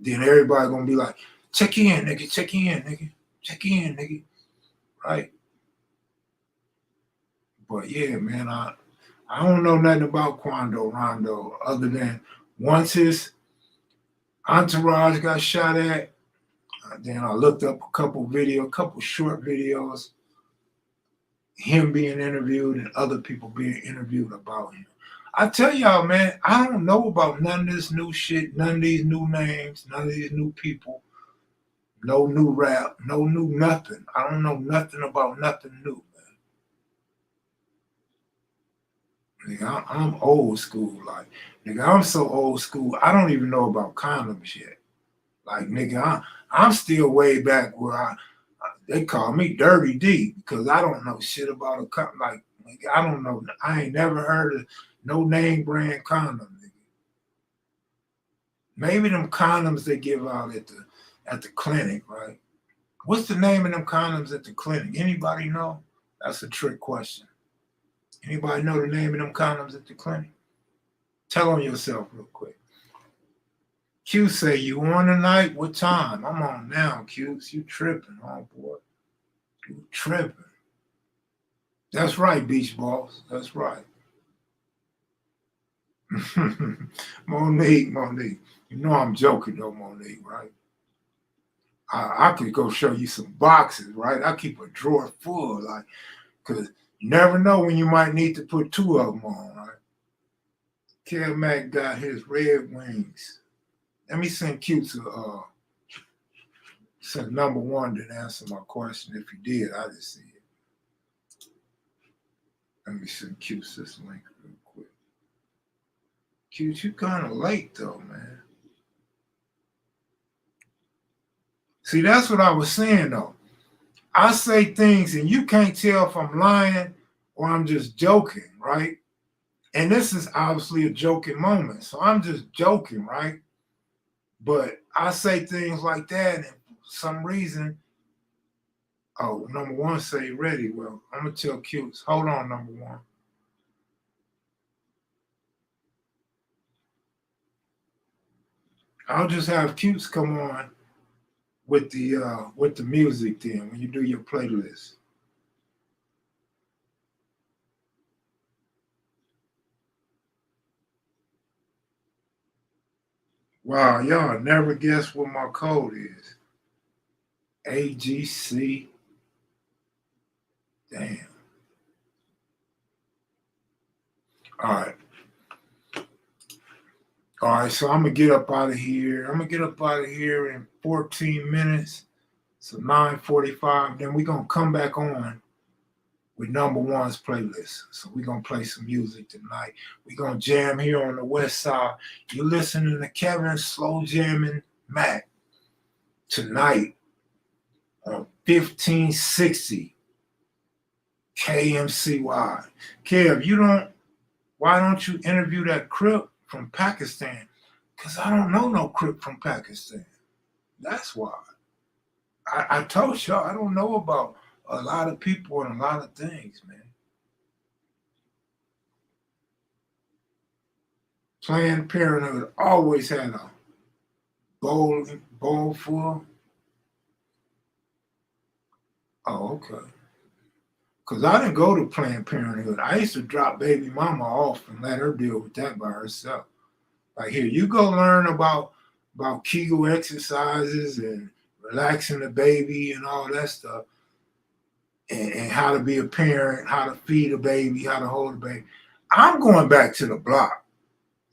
Then everybody gonna be like, check in, nigga, check in, nigga, check in, nigga. Right? But yeah, man, I don't know nothing about Quando Rondo other than once his entourage got shot at, then I looked up a couple short videos, him being interviewed and other people being interviewed about him. I tell y'all, man, I don't know about none of this new shit, none of these new names, none of these new people, no new rap, no new nothing. I don't know nothing about nothing new, man. Nigga, I'm old school. Like, nigga, I'm so old school, I don't even know about condoms yet. Like, nigga, I'm still way back where they call me Dirty D because I don't know shit about a condom. Like, nigga, I don't know. I ain't never heard of no name brand condom, nigga. Maybe them condoms they give out at the clinic, right? What's the name of them condoms at the clinic? Anybody know? That's a trick question. Anybody know the name of them condoms at the clinic? Tell on yourself real quick. Q say, you on tonight? What time? I'm on now, Q. You tripping, oh boy. You tripping. That's right, Beach Balls. That's right. Monique. You know I'm joking though, Monique, right? I could go show you some boxes, right? I keep a drawer full, like, because you never know when you might need to put 2 of them on, right? Kev Mac got his Red Wings. Let me send Q to Said number one didn't answer my question. If you did, I just see it. Let me send Q this link real quick. Q, you kind of late though, man. See, that's what I was saying though. I say things and you can't tell if I'm lying or I'm just joking, right? And this is obviously a joking moment. So I'm just joking, right? But I say things like that, and for some reason, oh, number one say ready. Well, I'm gonna tell Cutes. Hold on, number one. I'll just have Cutes come on with the music then when you do your playlist. Wow, y'all never guess what my code is. AGC. Damn. All right. All right, so I'm gonna get up out of here. I'm gonna get up out of here in 14 minutes. So 9:45. Then we're gonna come back on with number one's playlist. So we're gonna play some music tonight. We're gonna jam here on the west side. You're listening to Kevin Slow Jamming Mac tonight on 1560 KMCY. Kev, why don't you interview that Crip from Pakistan? Because I don't know no Crip from Pakistan. That's why. I told y'all I don't know about a lot of people and a lot of things, man. Planned Parenthood always had a bowl full. Oh, okay. Because I didn't go to Planned Parenthood. I used to drop baby mama off and let her deal with that by herself. Like, here, you go learn about Kegel exercises and relaxing the baby and all that stuff, and how to be a parent, how to feed a baby, how to hold a baby. I'm going back to the block.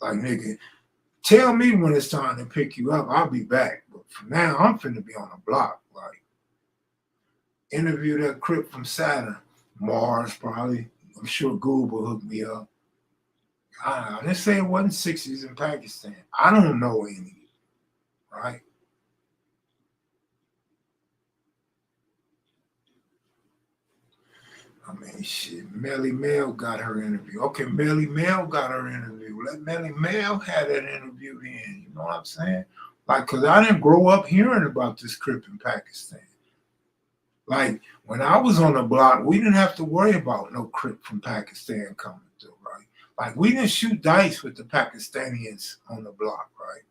Like, nigga, tell me when it's time to pick you up. I'll be back. But for now, I'm finna be on the block. Like, interview that Crip from Saturn. Mars, probably. I'm sure Google hooked me up. I didn't say it wasn't 60s in Pakistan. I don't know any, right? I mean, shit, Melly Mel got her interview. Okay, Melly Mel got her interview. Let Melly Mel have that interview then. You know what I'm saying? Like, because I didn't grow up hearing about this Crip in Pakistan. Like, when I was on the block, we didn't have to worry about no Crip from Pakistan coming through, right? Like, we didn't shoot dice with the Pakistanians on the block, right?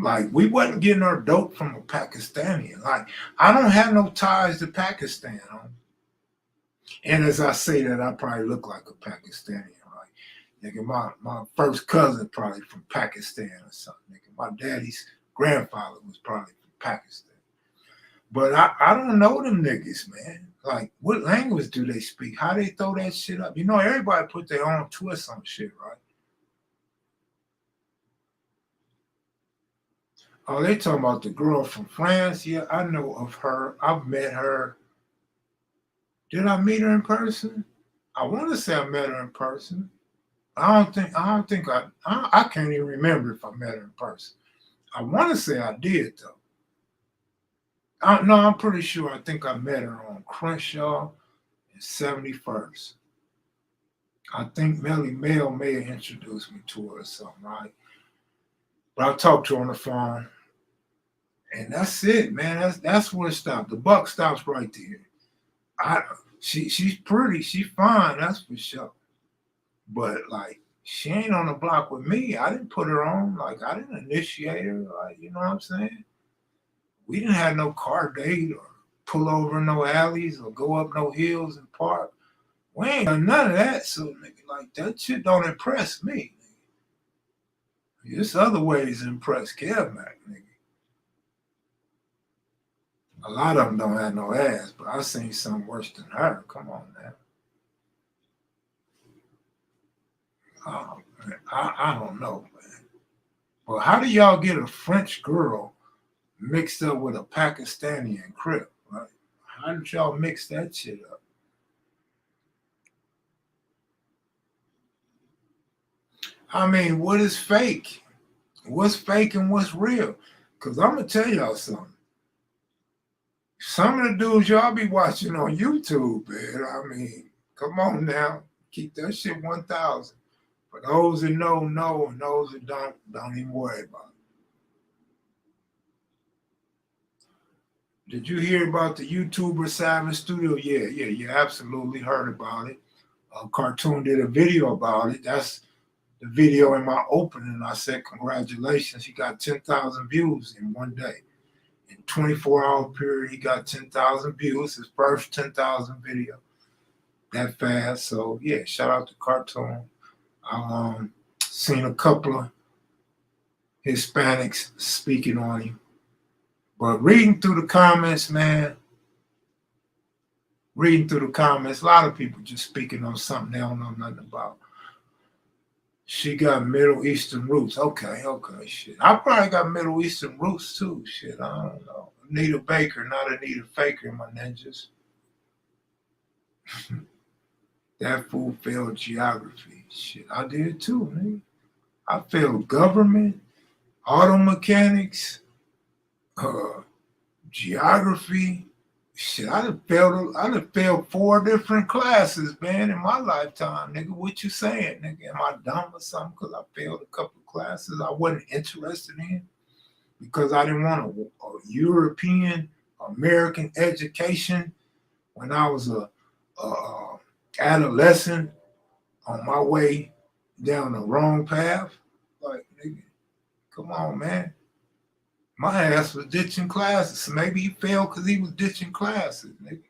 Like, we wasn't getting our dope from a Pakistani. Like, I don't have no ties to Pakistan. And as I say that, I probably look like a Pakistani, right? Nigga, my first cousin probably from Pakistan or something. Nigga, my daddy's grandfather was probably from Pakistan. But I don't know them niggas, man. Like, what language do they speak? How they throw that shit up? You know, everybody put their own twist on shit, right? Oh, they talking about the girl from France. Yeah, I know of her. I've met her. Did I meet her in person? I want to say I met her in person. I can't even remember if I met her in person. I want to say I did though. No, I'm pretty sure. I think I met her on Crenshaw in 71st. I think Melly Mel may have introduced me to her or something, right? But I talked to her on the phone, and that's it, man. That's where it stopped. The buck stops right there. She's pretty, she's fine, that's for sure. But like, she ain't on the block with me. I didn't put her on. Like, I didn't initiate her. Like, you know what I'm saying? We didn't have no car date or pull over in no alleys or go up no hills and park. We ain't done none of that. So, nigga, like, that shit don't impress me. There's other ways to impress Kev Mac, nigga. A lot of them don't have no ass, but I seen something worse than her. Come on, man. Man, I don't know, man. Well, how do y'all get a French girl mixed up with a Pakistani and Crip, right? How did y'all mix that shit up? I mean, what is fake? What's fake and what's real? Because I'm going to tell y'all something. Some of the dudes y'all be watching on YouTube, man, I mean, come on now. Keep that shit 1,000. For those that know, and those that don't even worry about it. Did you hear about the YouTuber Savage Studio? Yeah, you absolutely heard about it. Cartoon did a video about it. That's the video in my opening. I said, congratulations, he got 10,000 views in one day. In 24-hour period, he got 10,000 views, his first 10,000 video that fast. So yeah, shout out to Cartoon. I seen a couple of Hispanics speaking on him. But reading through the comments, man, a lot of people just speaking on something they don't know nothing about. She got Middle Eastern roots. Okay, shit. I probably got Middle Eastern roots too. Shit, I don't know. Anita Baker, not Anita Faker, my ninjas. That fool failed geography. Shit, I did too, man. I failed government, auto mechanics, geography. Shit, I done failed 4 different classes, man, in my lifetime, nigga. What you saying, nigga? Am I dumb or something? Because I failed a couple of classes I wasn't interested in because I didn't want a European American education when I was a adolescent on my way down the wrong path. Like, nigga, come on, man. My ass was ditching classes. Maybe he failed because he was ditching classes, nigga.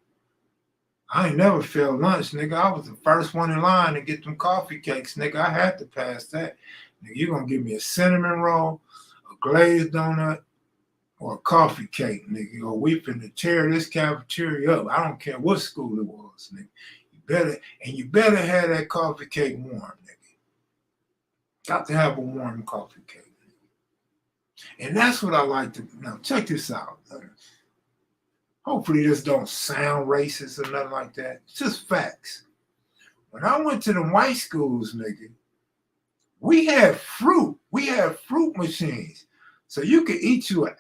I ain't never failed lunch, nigga. I was the first one in line to get them coffee cakes, nigga. I had to pass that. Nigga, you gonna give me a cinnamon roll, a glazed donut, or a coffee cake, nigga. Or we finna tear this cafeteria up. I don't care what school it was, nigga. You better have that coffee cake warm, nigga. Got to have a warm coffee cake. And that's what I like to. Now, check this out. Hopefully, this don't sound racist or nothing like that. It's just facts. When I went to the white schools, nigga, we had fruit. We had fruit machines. So you could eat you an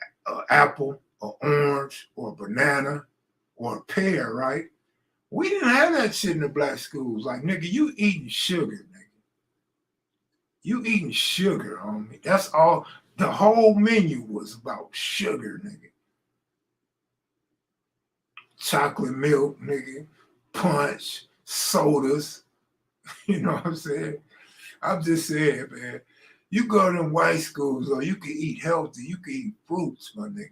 apple, or orange, or a banana, or a pear, right? We didn't have that shit in the black schools. Like, nigga, you eating sugar, nigga. You eating sugar, homie. That's all. The whole menu was about sugar, nigga. Chocolate milk, nigga. Punch, sodas. You know what I'm saying? I'm just saying, man. You go to them white schools, or you can eat healthy. You can eat fruits, my nigga.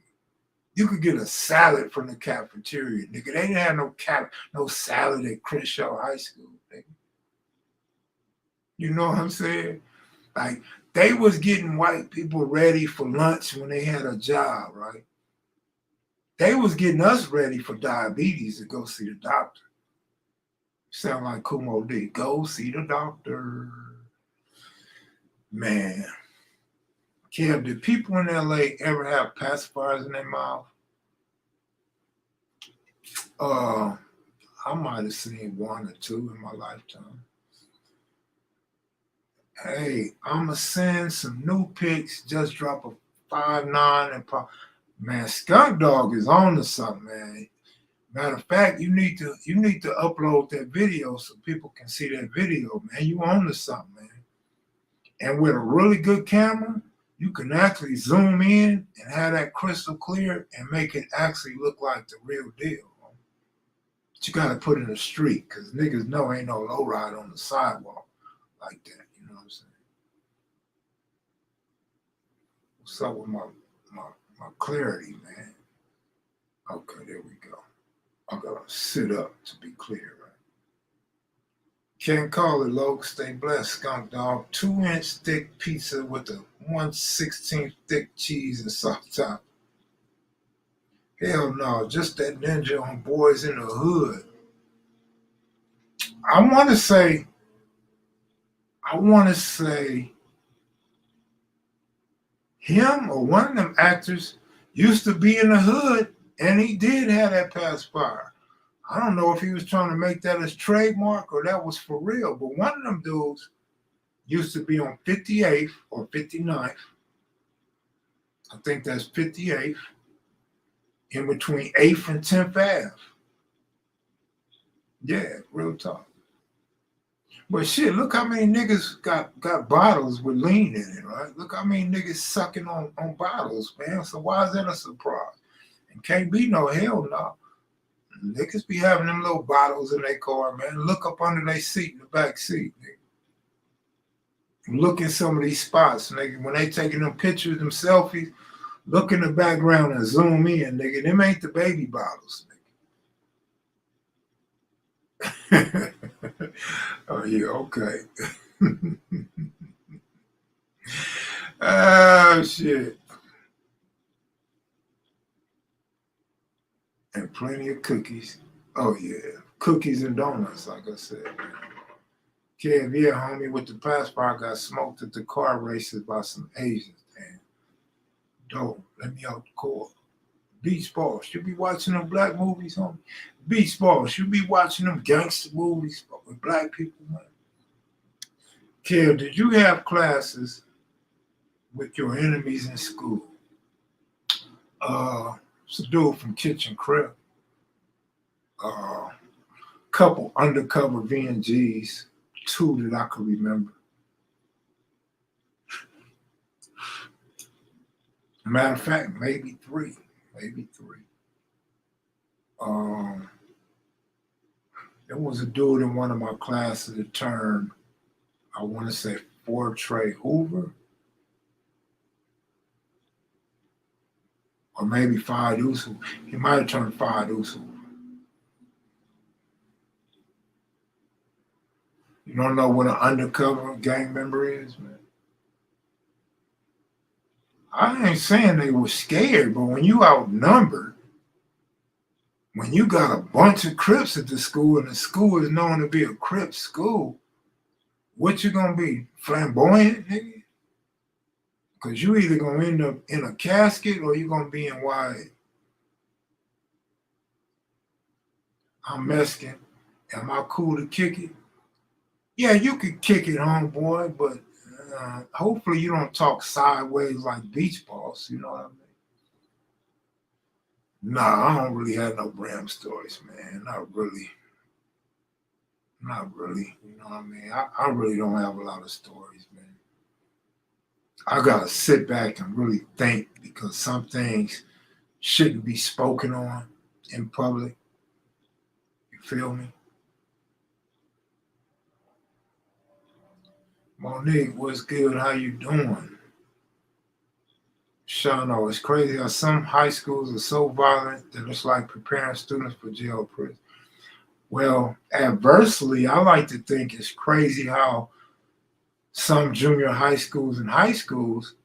You could get a salad from the cafeteria, nigga. They didn't have no salad at Crenshaw High School, nigga. You know what I'm saying? Like, they was getting white people ready for lunch when they had a job, right? They was getting us ready for diabetes to go see the doctor. Sound like Kumo D. Go see the doctor. Man. Kev, did people in LA ever have pacifiers in their mouth? I might have seen 1 or 2 in my lifetime. Hey, I'ma send some new pics. Just drop a 5'9" and man, Skunk Dog is on to something, man. Matter of fact, you need to upload that video so people can see that video, man. You on to something, man. And with a really good camera, you can actually zoom in and have that crystal clear and make it actually look like the real deal. But you gotta put it in the street because niggas know ain't no low ride on the sidewalk like that. You know what I'm saying? What's up with my clarity, man? Okay, there we go. I gotta sit up to be clear, right? Can't call it, Loke. Stay blessed, Skunk Dog. 2-inch thick pizza with a 1/16 thick cheese and soft top. Hell no, just that ninja on Boys in the Hood. I want to say him or one of them actors used to be in the hood, and he did have that pacifier. I don't know if he was trying to make that his trademark or that was for real, but one of them dudes used to be on 58th or 59th. I think that's 58th, in between 8th and 10th Ave. Yeah, real talk. But shit, look how many niggas got bottles with lean in it, right? Look how many niggas sucking on bottles, man. So why is that a surprise? And can't be no hell no. Niggas be having them little bottles in their car, man. Look up under their seat in the back seat, nigga. Look in some of these spots, nigga. When they taking them pictures, them selfies, look in the background and zoom in, nigga. Them ain't the baby bottles, nigga. Oh, yeah, okay. Oh, shit. And plenty of cookies. Oh, yeah. Cookies and donuts, like I said, man. Kev, yeah, homie, with the passport, got smoked at the car races by some Asians, man. Dope. Let me out the court. Beach balls. You be watching them black movies, homie. Beach balls. You be watching them gangster movies with black people, man. Kev, did you have classes with your enemies in school? It's a dude from Kitchen Crib. Couple undercover VNGs, 2 that I could remember. Matter of fact, maybe 3. There was a dude in one of my classes that turned, I want to say, Ford Trey Hoover, or maybe Fad Usu. He might have turned Fad Usu. You don't know what an undercover gang member is, man? I ain't saying they were scared, but when you outnumbered, when you got a bunch of Crips at the school and the school is known to be a Crip school, what you gonna be? Flamboyant, nigga? Because you either gonna end up in a casket or you gonna be in white. I'm Mexican. Am I cool to kick it? Yeah, you could kick it, homeboy, but hopefully you don't talk sideways like beach balls, you know what I mean? Nah, I don't really have no Bram stories, man. Not really. You know what I mean? I really don't have a lot of stories, man. I gotta sit back and really think because some things shouldn't be spoken on in public. You feel me? Monique, what's good? How you doing? Shano, it's crazy how some high schools are so violent that it's like preparing students for jail or prison. Well, adversely, I like to think it's crazy how some junior high schools and high schools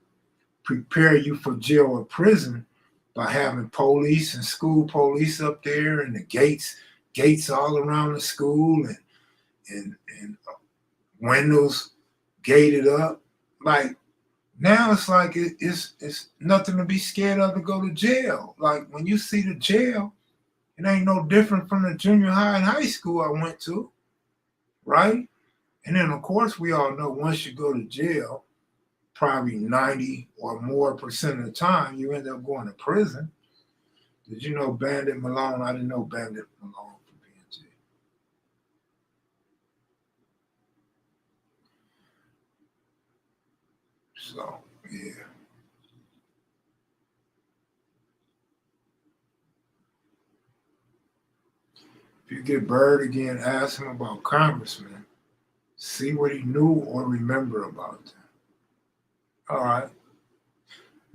prepare you for jail or prison by having police and school police up there and the gates all around the school and windows gated up. Like now it's like it's nothing to be scared of to go to jail. Like when you see the jail, it ain't no different from the junior high and high school I went to, right? And then of course we all know once you go to jail, probably 90 or more percent of the time you end up going to prison. Did you know Bandit Malone? I didn't know Bandit Malone from BNG. So yeah. If you get Bird again, ask him about Congressman. See what he knew or remember about them. All right.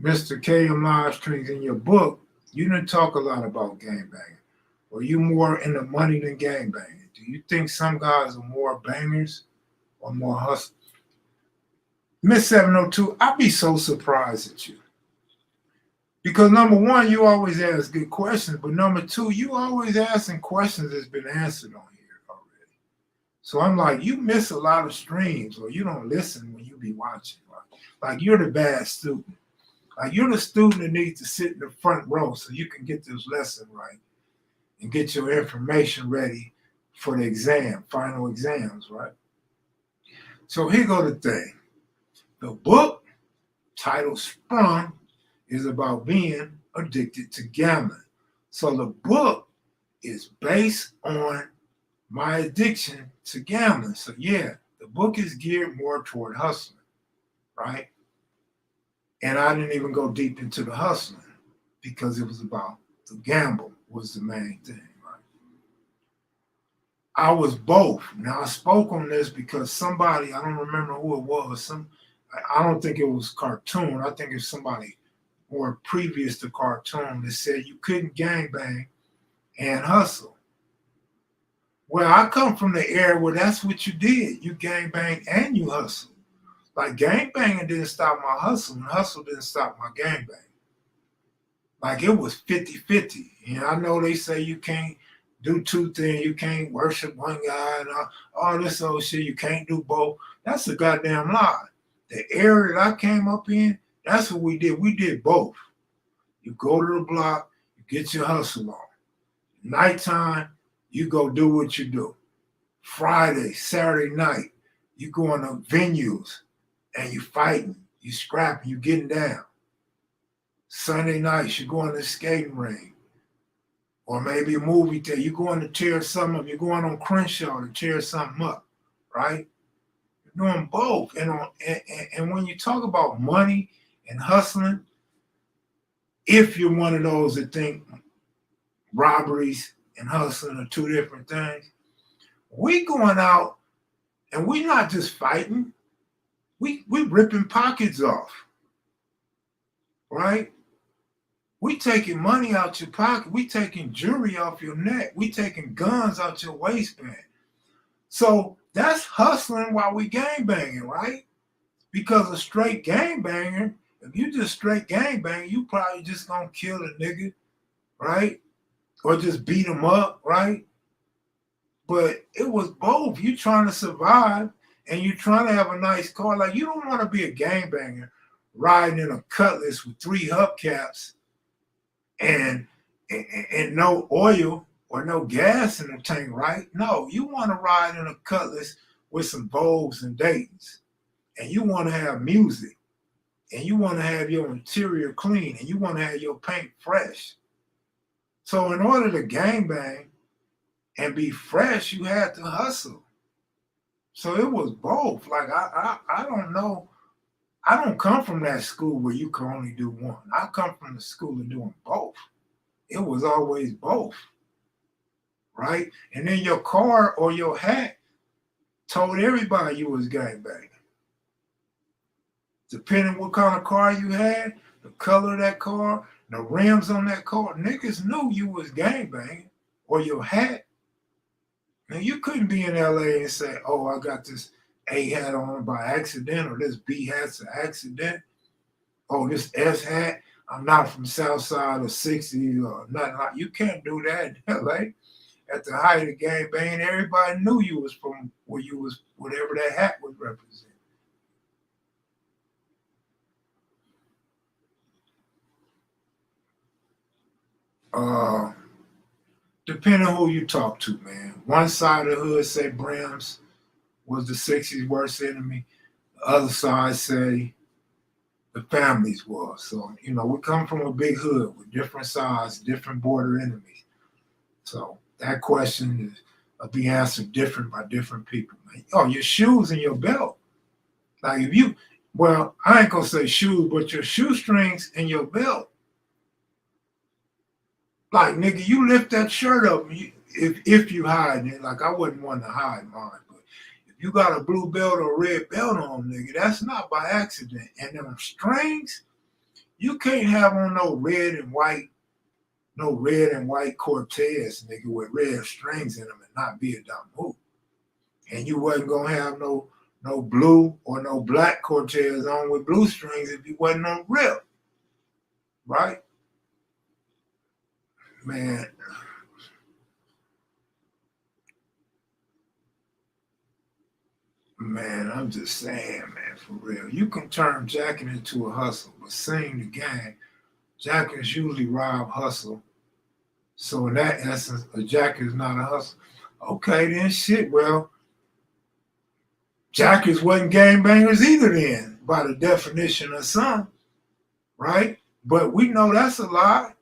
Mr. KM live streams, in your book, you didn't talk a lot about gangbanging. Or you more into money than gangbanging? Do you think some guys are more bangers or more hustlers? Miss 702, I'd be so surprised at you. Because number one, you always ask good questions, but number two, you always asking questions that's been answered on here already. So I'm like, you miss a lot of streams or you don't listen when you be watching. Like you're the bad student. Like you're the student that needs to sit in the front row so you can get this lesson right and get your information ready for the exam, final exams, right? So here go the thing. The book titled Sprung is about being addicted to gambling. So the book is based on my addiction to gambling. So yeah, the book is geared more toward hustling, right? And I didn't even go deep into the hustling because it was about the gamble was the main thing, right? I was both. Now I spoke on this because somebody, I don't remember who it was, I don't think it was Cartoon. I think it's somebody more previous to Cartoon that said you couldn't gangbang and hustle. Well, I come from the era where that's what you did. You gangbang and you hustle. Like gangbanging didn't stop my hustle, and hustle didn't stop my gangbang. Like it was 50-50. And I know they say you can't do two things. You can't worship one God and all this old shit. You can't do both. That's a goddamn lie. The era that I came up in, that's what we did. We did both. You go to the block, you get your hustle on. Nighttime, you go do what you do. Friday, Saturday night, you going to venues and you fighting, you scrapping, you getting down. Sunday nights, you going to the skating ring. Or maybe a movie theater, you going to tear something up. You're going on Crenshaw to tear something up, right? You're doing both. And when you talk about money and hustling, if you're one of those that think robberies and hustling are two different things, we going out and we not just fighting, we ripping pockets off, right? We taking money out your pocket. We taking jewelry off your neck. We taking guns out your waistband. So that's hustling while we gangbanging, right? Because a straight gangbanger, if you just straight gangbang, you probably just gonna kill a nigga, right? Or just beat him up, right? But it was both. You trying to survive and you trying to have a nice car. Like you don't want to be a gangbanger riding in a Cutlass with 3 hubcaps and no oil or no gas in the tank, right? No, you want to ride in a Cutlass with some Vogues and Daytons, and you want to have music, and you want to have your interior clean, and you want to have your paint fresh. So in order to gangbang and be fresh, you had to hustle. So it was both. Like I don't know. I don't come from that school where you can only do one. I come from the school of doing both. It was always both, right? And then your car or your hat told everybody you was gangbanging. Depending what kind of car you had, the color of that car, the rims on that car, niggas knew you was gangbanging or your hat. Now you couldn't be in LA and say, oh, I got this A hat on by accident or this B hat's an accident. Oh, this S hat, I'm not from Southside or 60 or nothing like. You can't do that in LA. At the height of gangbanging, everybody knew you was from where you was, whatever that hat would represent. Depending on who you talk to, man. One side of the hood say Brams was the 60s worst enemy. The other side say the families was. So, we come from a big hood with different sides, different border enemies. So that question will be answered different by different people, man. Oh, your shoes and your belt. Like I ain't gonna say shoes, but your shoestrings and your belt. Like, nigga, you lift that shirt up, if you hide it, like I wouldn't want to hide mine, but if you got a blue belt or a red belt on, nigga, that's not by accident. And them strings, you can't have on no red and white Cortez, nigga, with red strings in them and not be a dumb move. And you wasn't gonna have no blue or no black Cortez on with blue strings if you wasn't on rip, right? Man, Man, I'm just saying, man, for real. You can turn jacking into a hustle, but saying the gang, jacking is usually rob hustle. So in that essence, a jacker is not a hustle. Okay, then shit. Well, jackers wasn't gangbangers either then, by the definition of some, right? But we know that's a lie.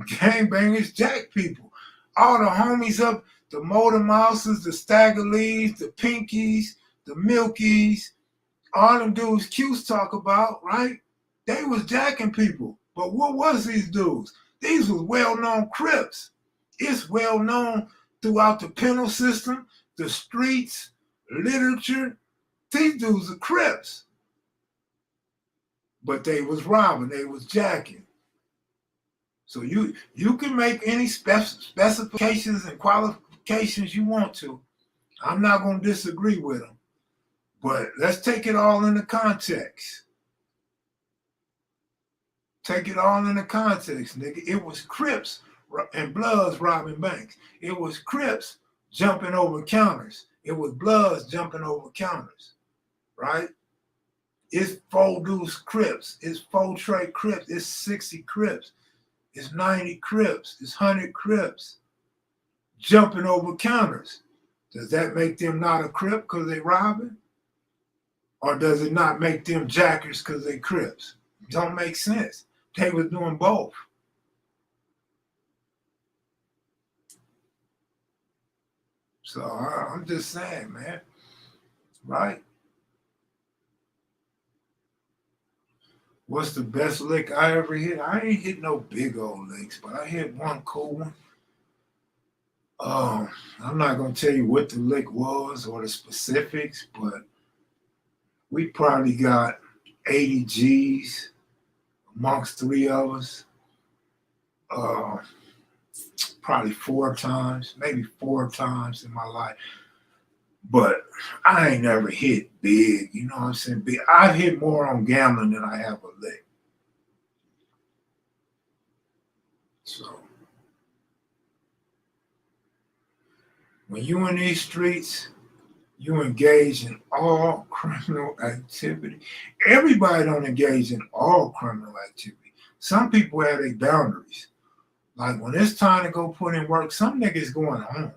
Gangbangers jack people. All the homies up, the Motor Mouses, the Stagger Lees, the Pinkies, the Milkies, all them dudes Q's talk about, right? They was jacking people. But what was these dudes? These was well-known Crips. It's well-known throughout the penal system, the streets, literature. These dudes are Crips. But they was robbing, they was jacking. So you can make any specifications and qualifications you want to. I'm not going to disagree with them. But let's take it all into context. Take it all into context, nigga. It was Crips and Bloods robbing banks. It was Crips jumping over counters. It was Bloods jumping over counters, right? It's 4 deuce Crips. It's 4 Trey Crips. It's 60 Crips. It's 90 Crips. It's 100 Crips jumping over counters. Does that make them not a Crip because they robbing? Or does it not make them jackers because they Crips? Don't make sense. They was doing both. So I'm just saying, man, right? What's the best lick I ever hit? I ain't hit no big old licks, but I hit one cool one. I'm not gonna tell you what the lick was or the specifics, but we probably got 80 G's amongst 3 of us. Probably 4 times, maybe 4 times in my life. But I ain't never hit big, you know what I'm saying? Big. I've hit more on gambling than I have a lick. So when you in these streets, you engage in all criminal activity. Everybody don't engage in all criminal activity. Some people have their boundaries. Like when it's time to go put in work, some niggas going home.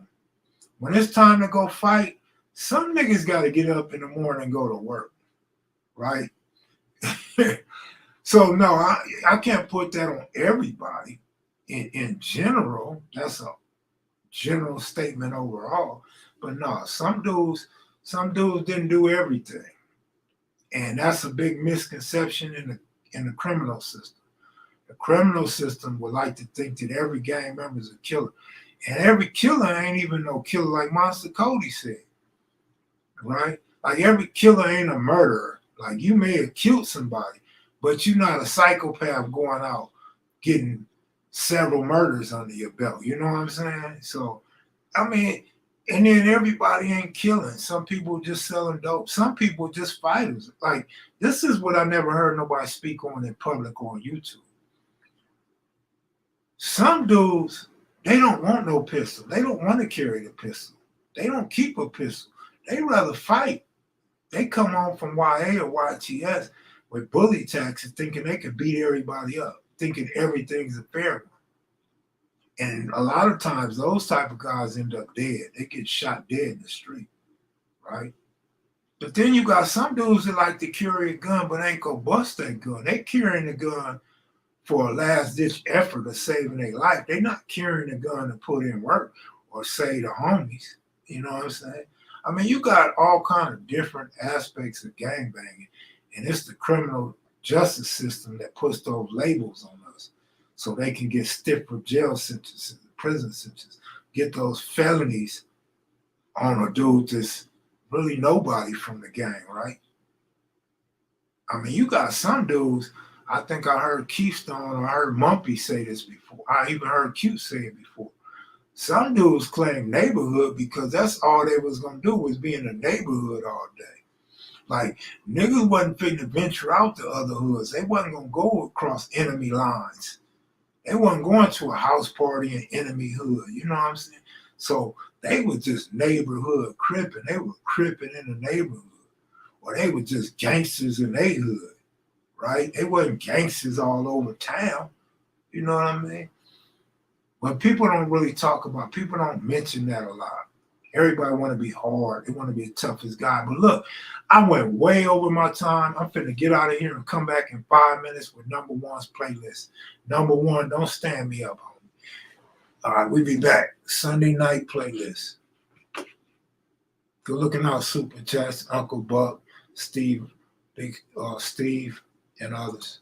When it's time to go fight, some niggas got to get up in the morning and go to work, right? So no, I can't put that on everybody. In general, that's a general statement overall. But no, some dudes didn't do everything, and that's a big misconception in the criminal system. The criminal system would like to think that every gang member is a killer, and every killer ain't even no killer, like Monster Cody said, right? Like every killer ain't a murderer. Like you may have killed somebody, but you're not a psychopath going out getting several murders under your belt. You know what I'm saying? So, I mean, and then everybody ain't killing. Some people just selling dope. Some people just fighters. Like this is what I never heard nobody speak on in public or on YouTube. Some dudes, they don't want no pistol. They don't want to carry the pistol. They don't keep a pistol. They rather fight. They come home from YA or YTS with bully taxes thinking they can beat everybody up, thinking everything's a fair one. And a lot of times those type of guys end up dead. They get shot dead in the street, right? But then you got some dudes that like to carry a gun but ain't gonna bust that gun. They carrying the gun for a last-ditch effort of saving their life. They're not carrying a gun to put in work or save the homies. You know what I'm saying? I mean, you got all kind of different aspects of gangbanging, and it's the criminal justice system that puts those labels on us so they can get stiffer jail sentences, prison sentences, get those felonies on a dude that's really nobody from the gang, right? I mean, you got some dudes. I think I heard Keystone or I heard Mumpy say this before. I even heard Q say it before. Some dudes claim neighborhood because that's all they was gonna do was be in the neighborhood all day. Like niggas wasn't fitting to venture out to other hoods. They wasn't gonna go across enemy lines. They wasn't going to a house party in enemy hood. You know what I'm saying? So they was just neighborhood cripping. They were cripping in the neighborhood. Well, they were just gangsters in their hood, right? They wasn't gangsters all over town. You know what I mean? But people don't really talk about, people don't mention that a lot. Everybody want to be hard. They want to be the toughest guy. But look, I went way over my time. I'm finna get out of here and come back in 5 minutes with number one's playlist. Number one, don't stand me up, homie. All right, we'll be back. Sunday night playlist. Good looking out, Super Chats, Uncle Buck, Steve, Big Steve, and others.